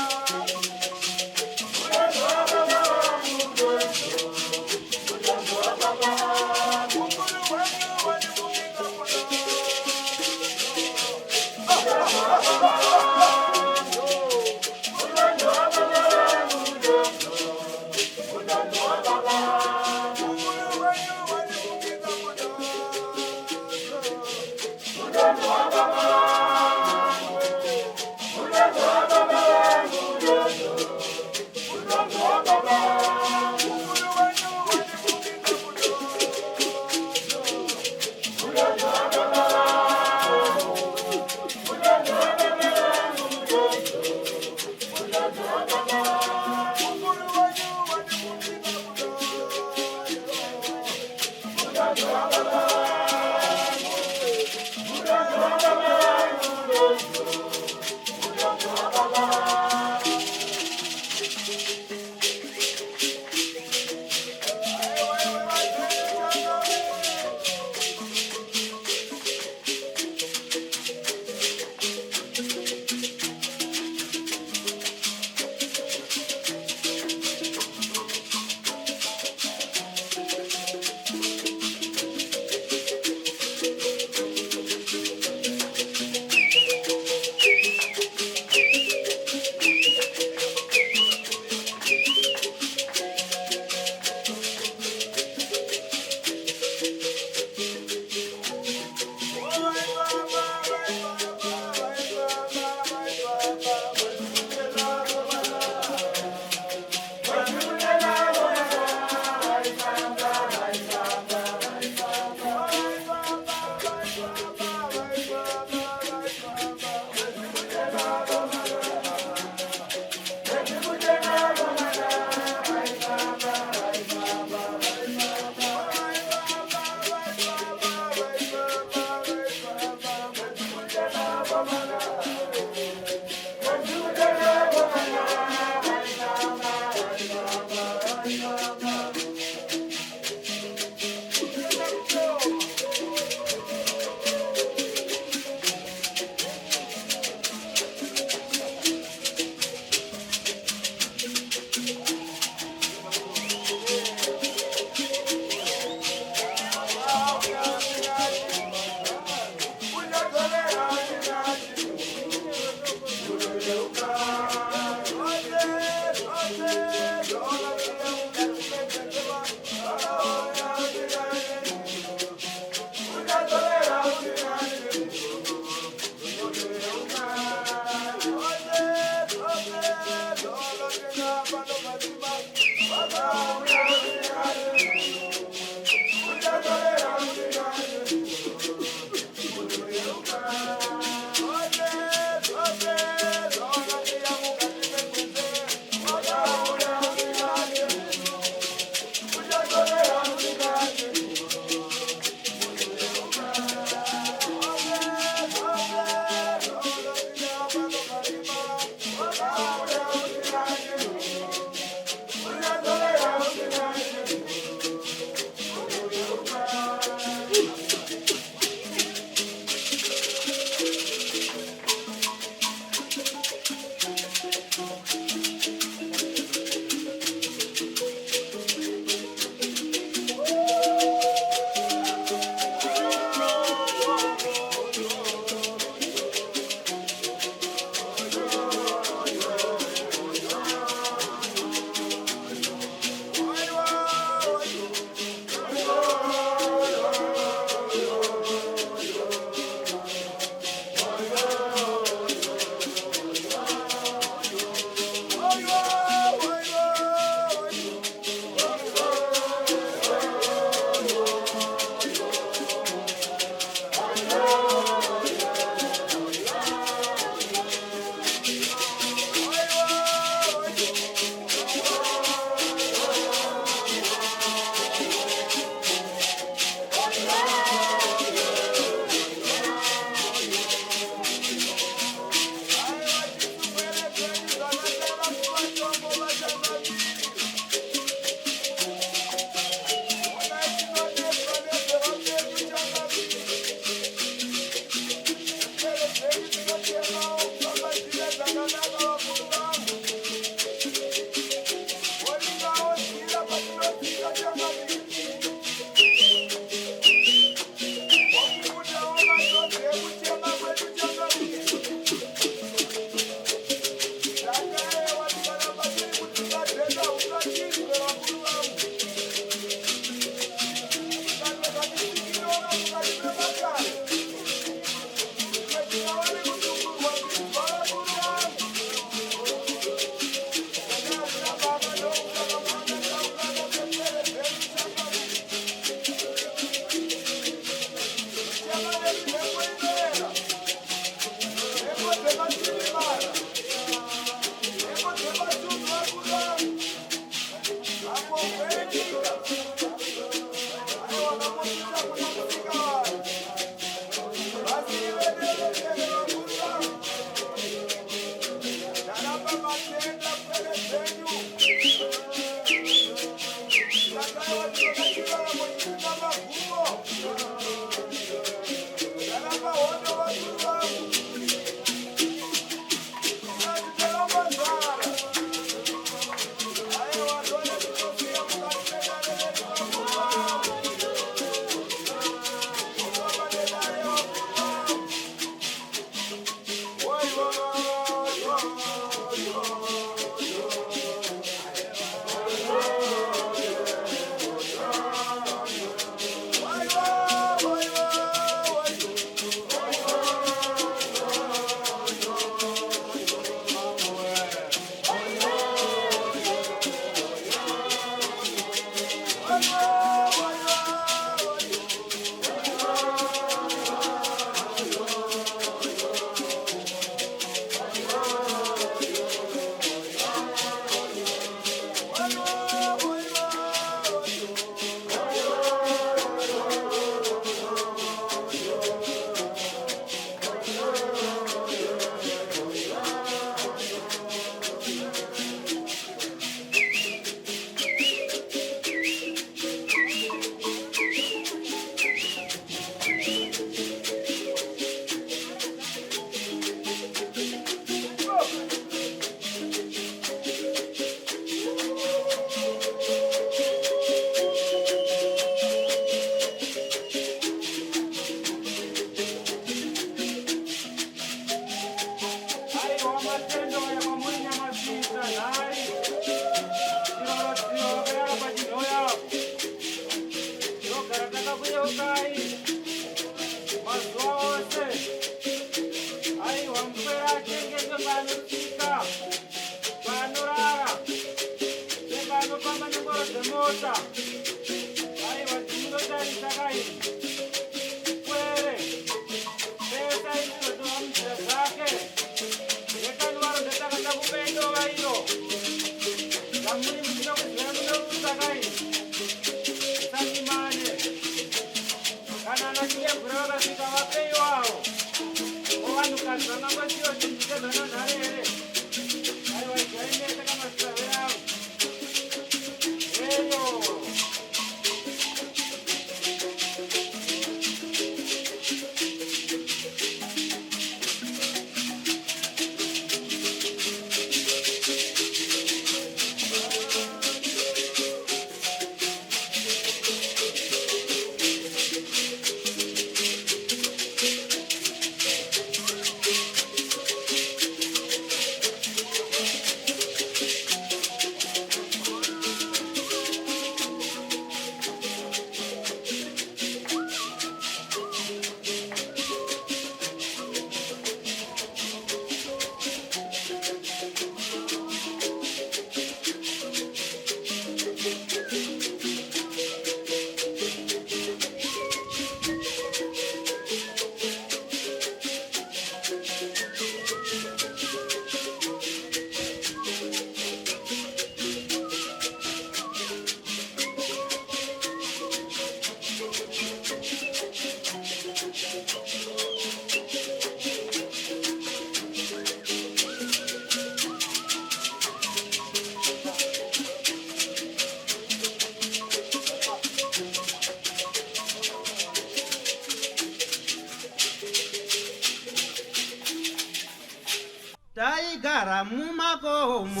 taigara mumakomo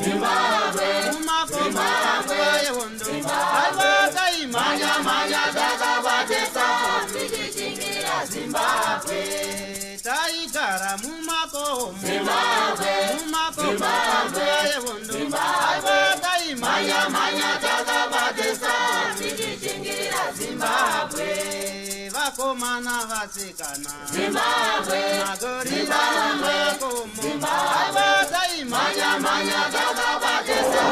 yehondo aivakaimhanya takabatesa tichishingira Zimbabwe taigara mumakomo yehondo aivakaimhanya takabatesa tichishingira Zimbabwe vakomana vasikana magorira mumakomo aivakaimhanya takabatesa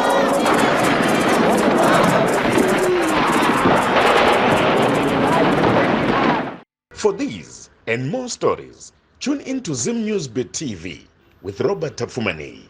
For these and more stories, tune in to Zim News Beat TV with Robert Tafumani.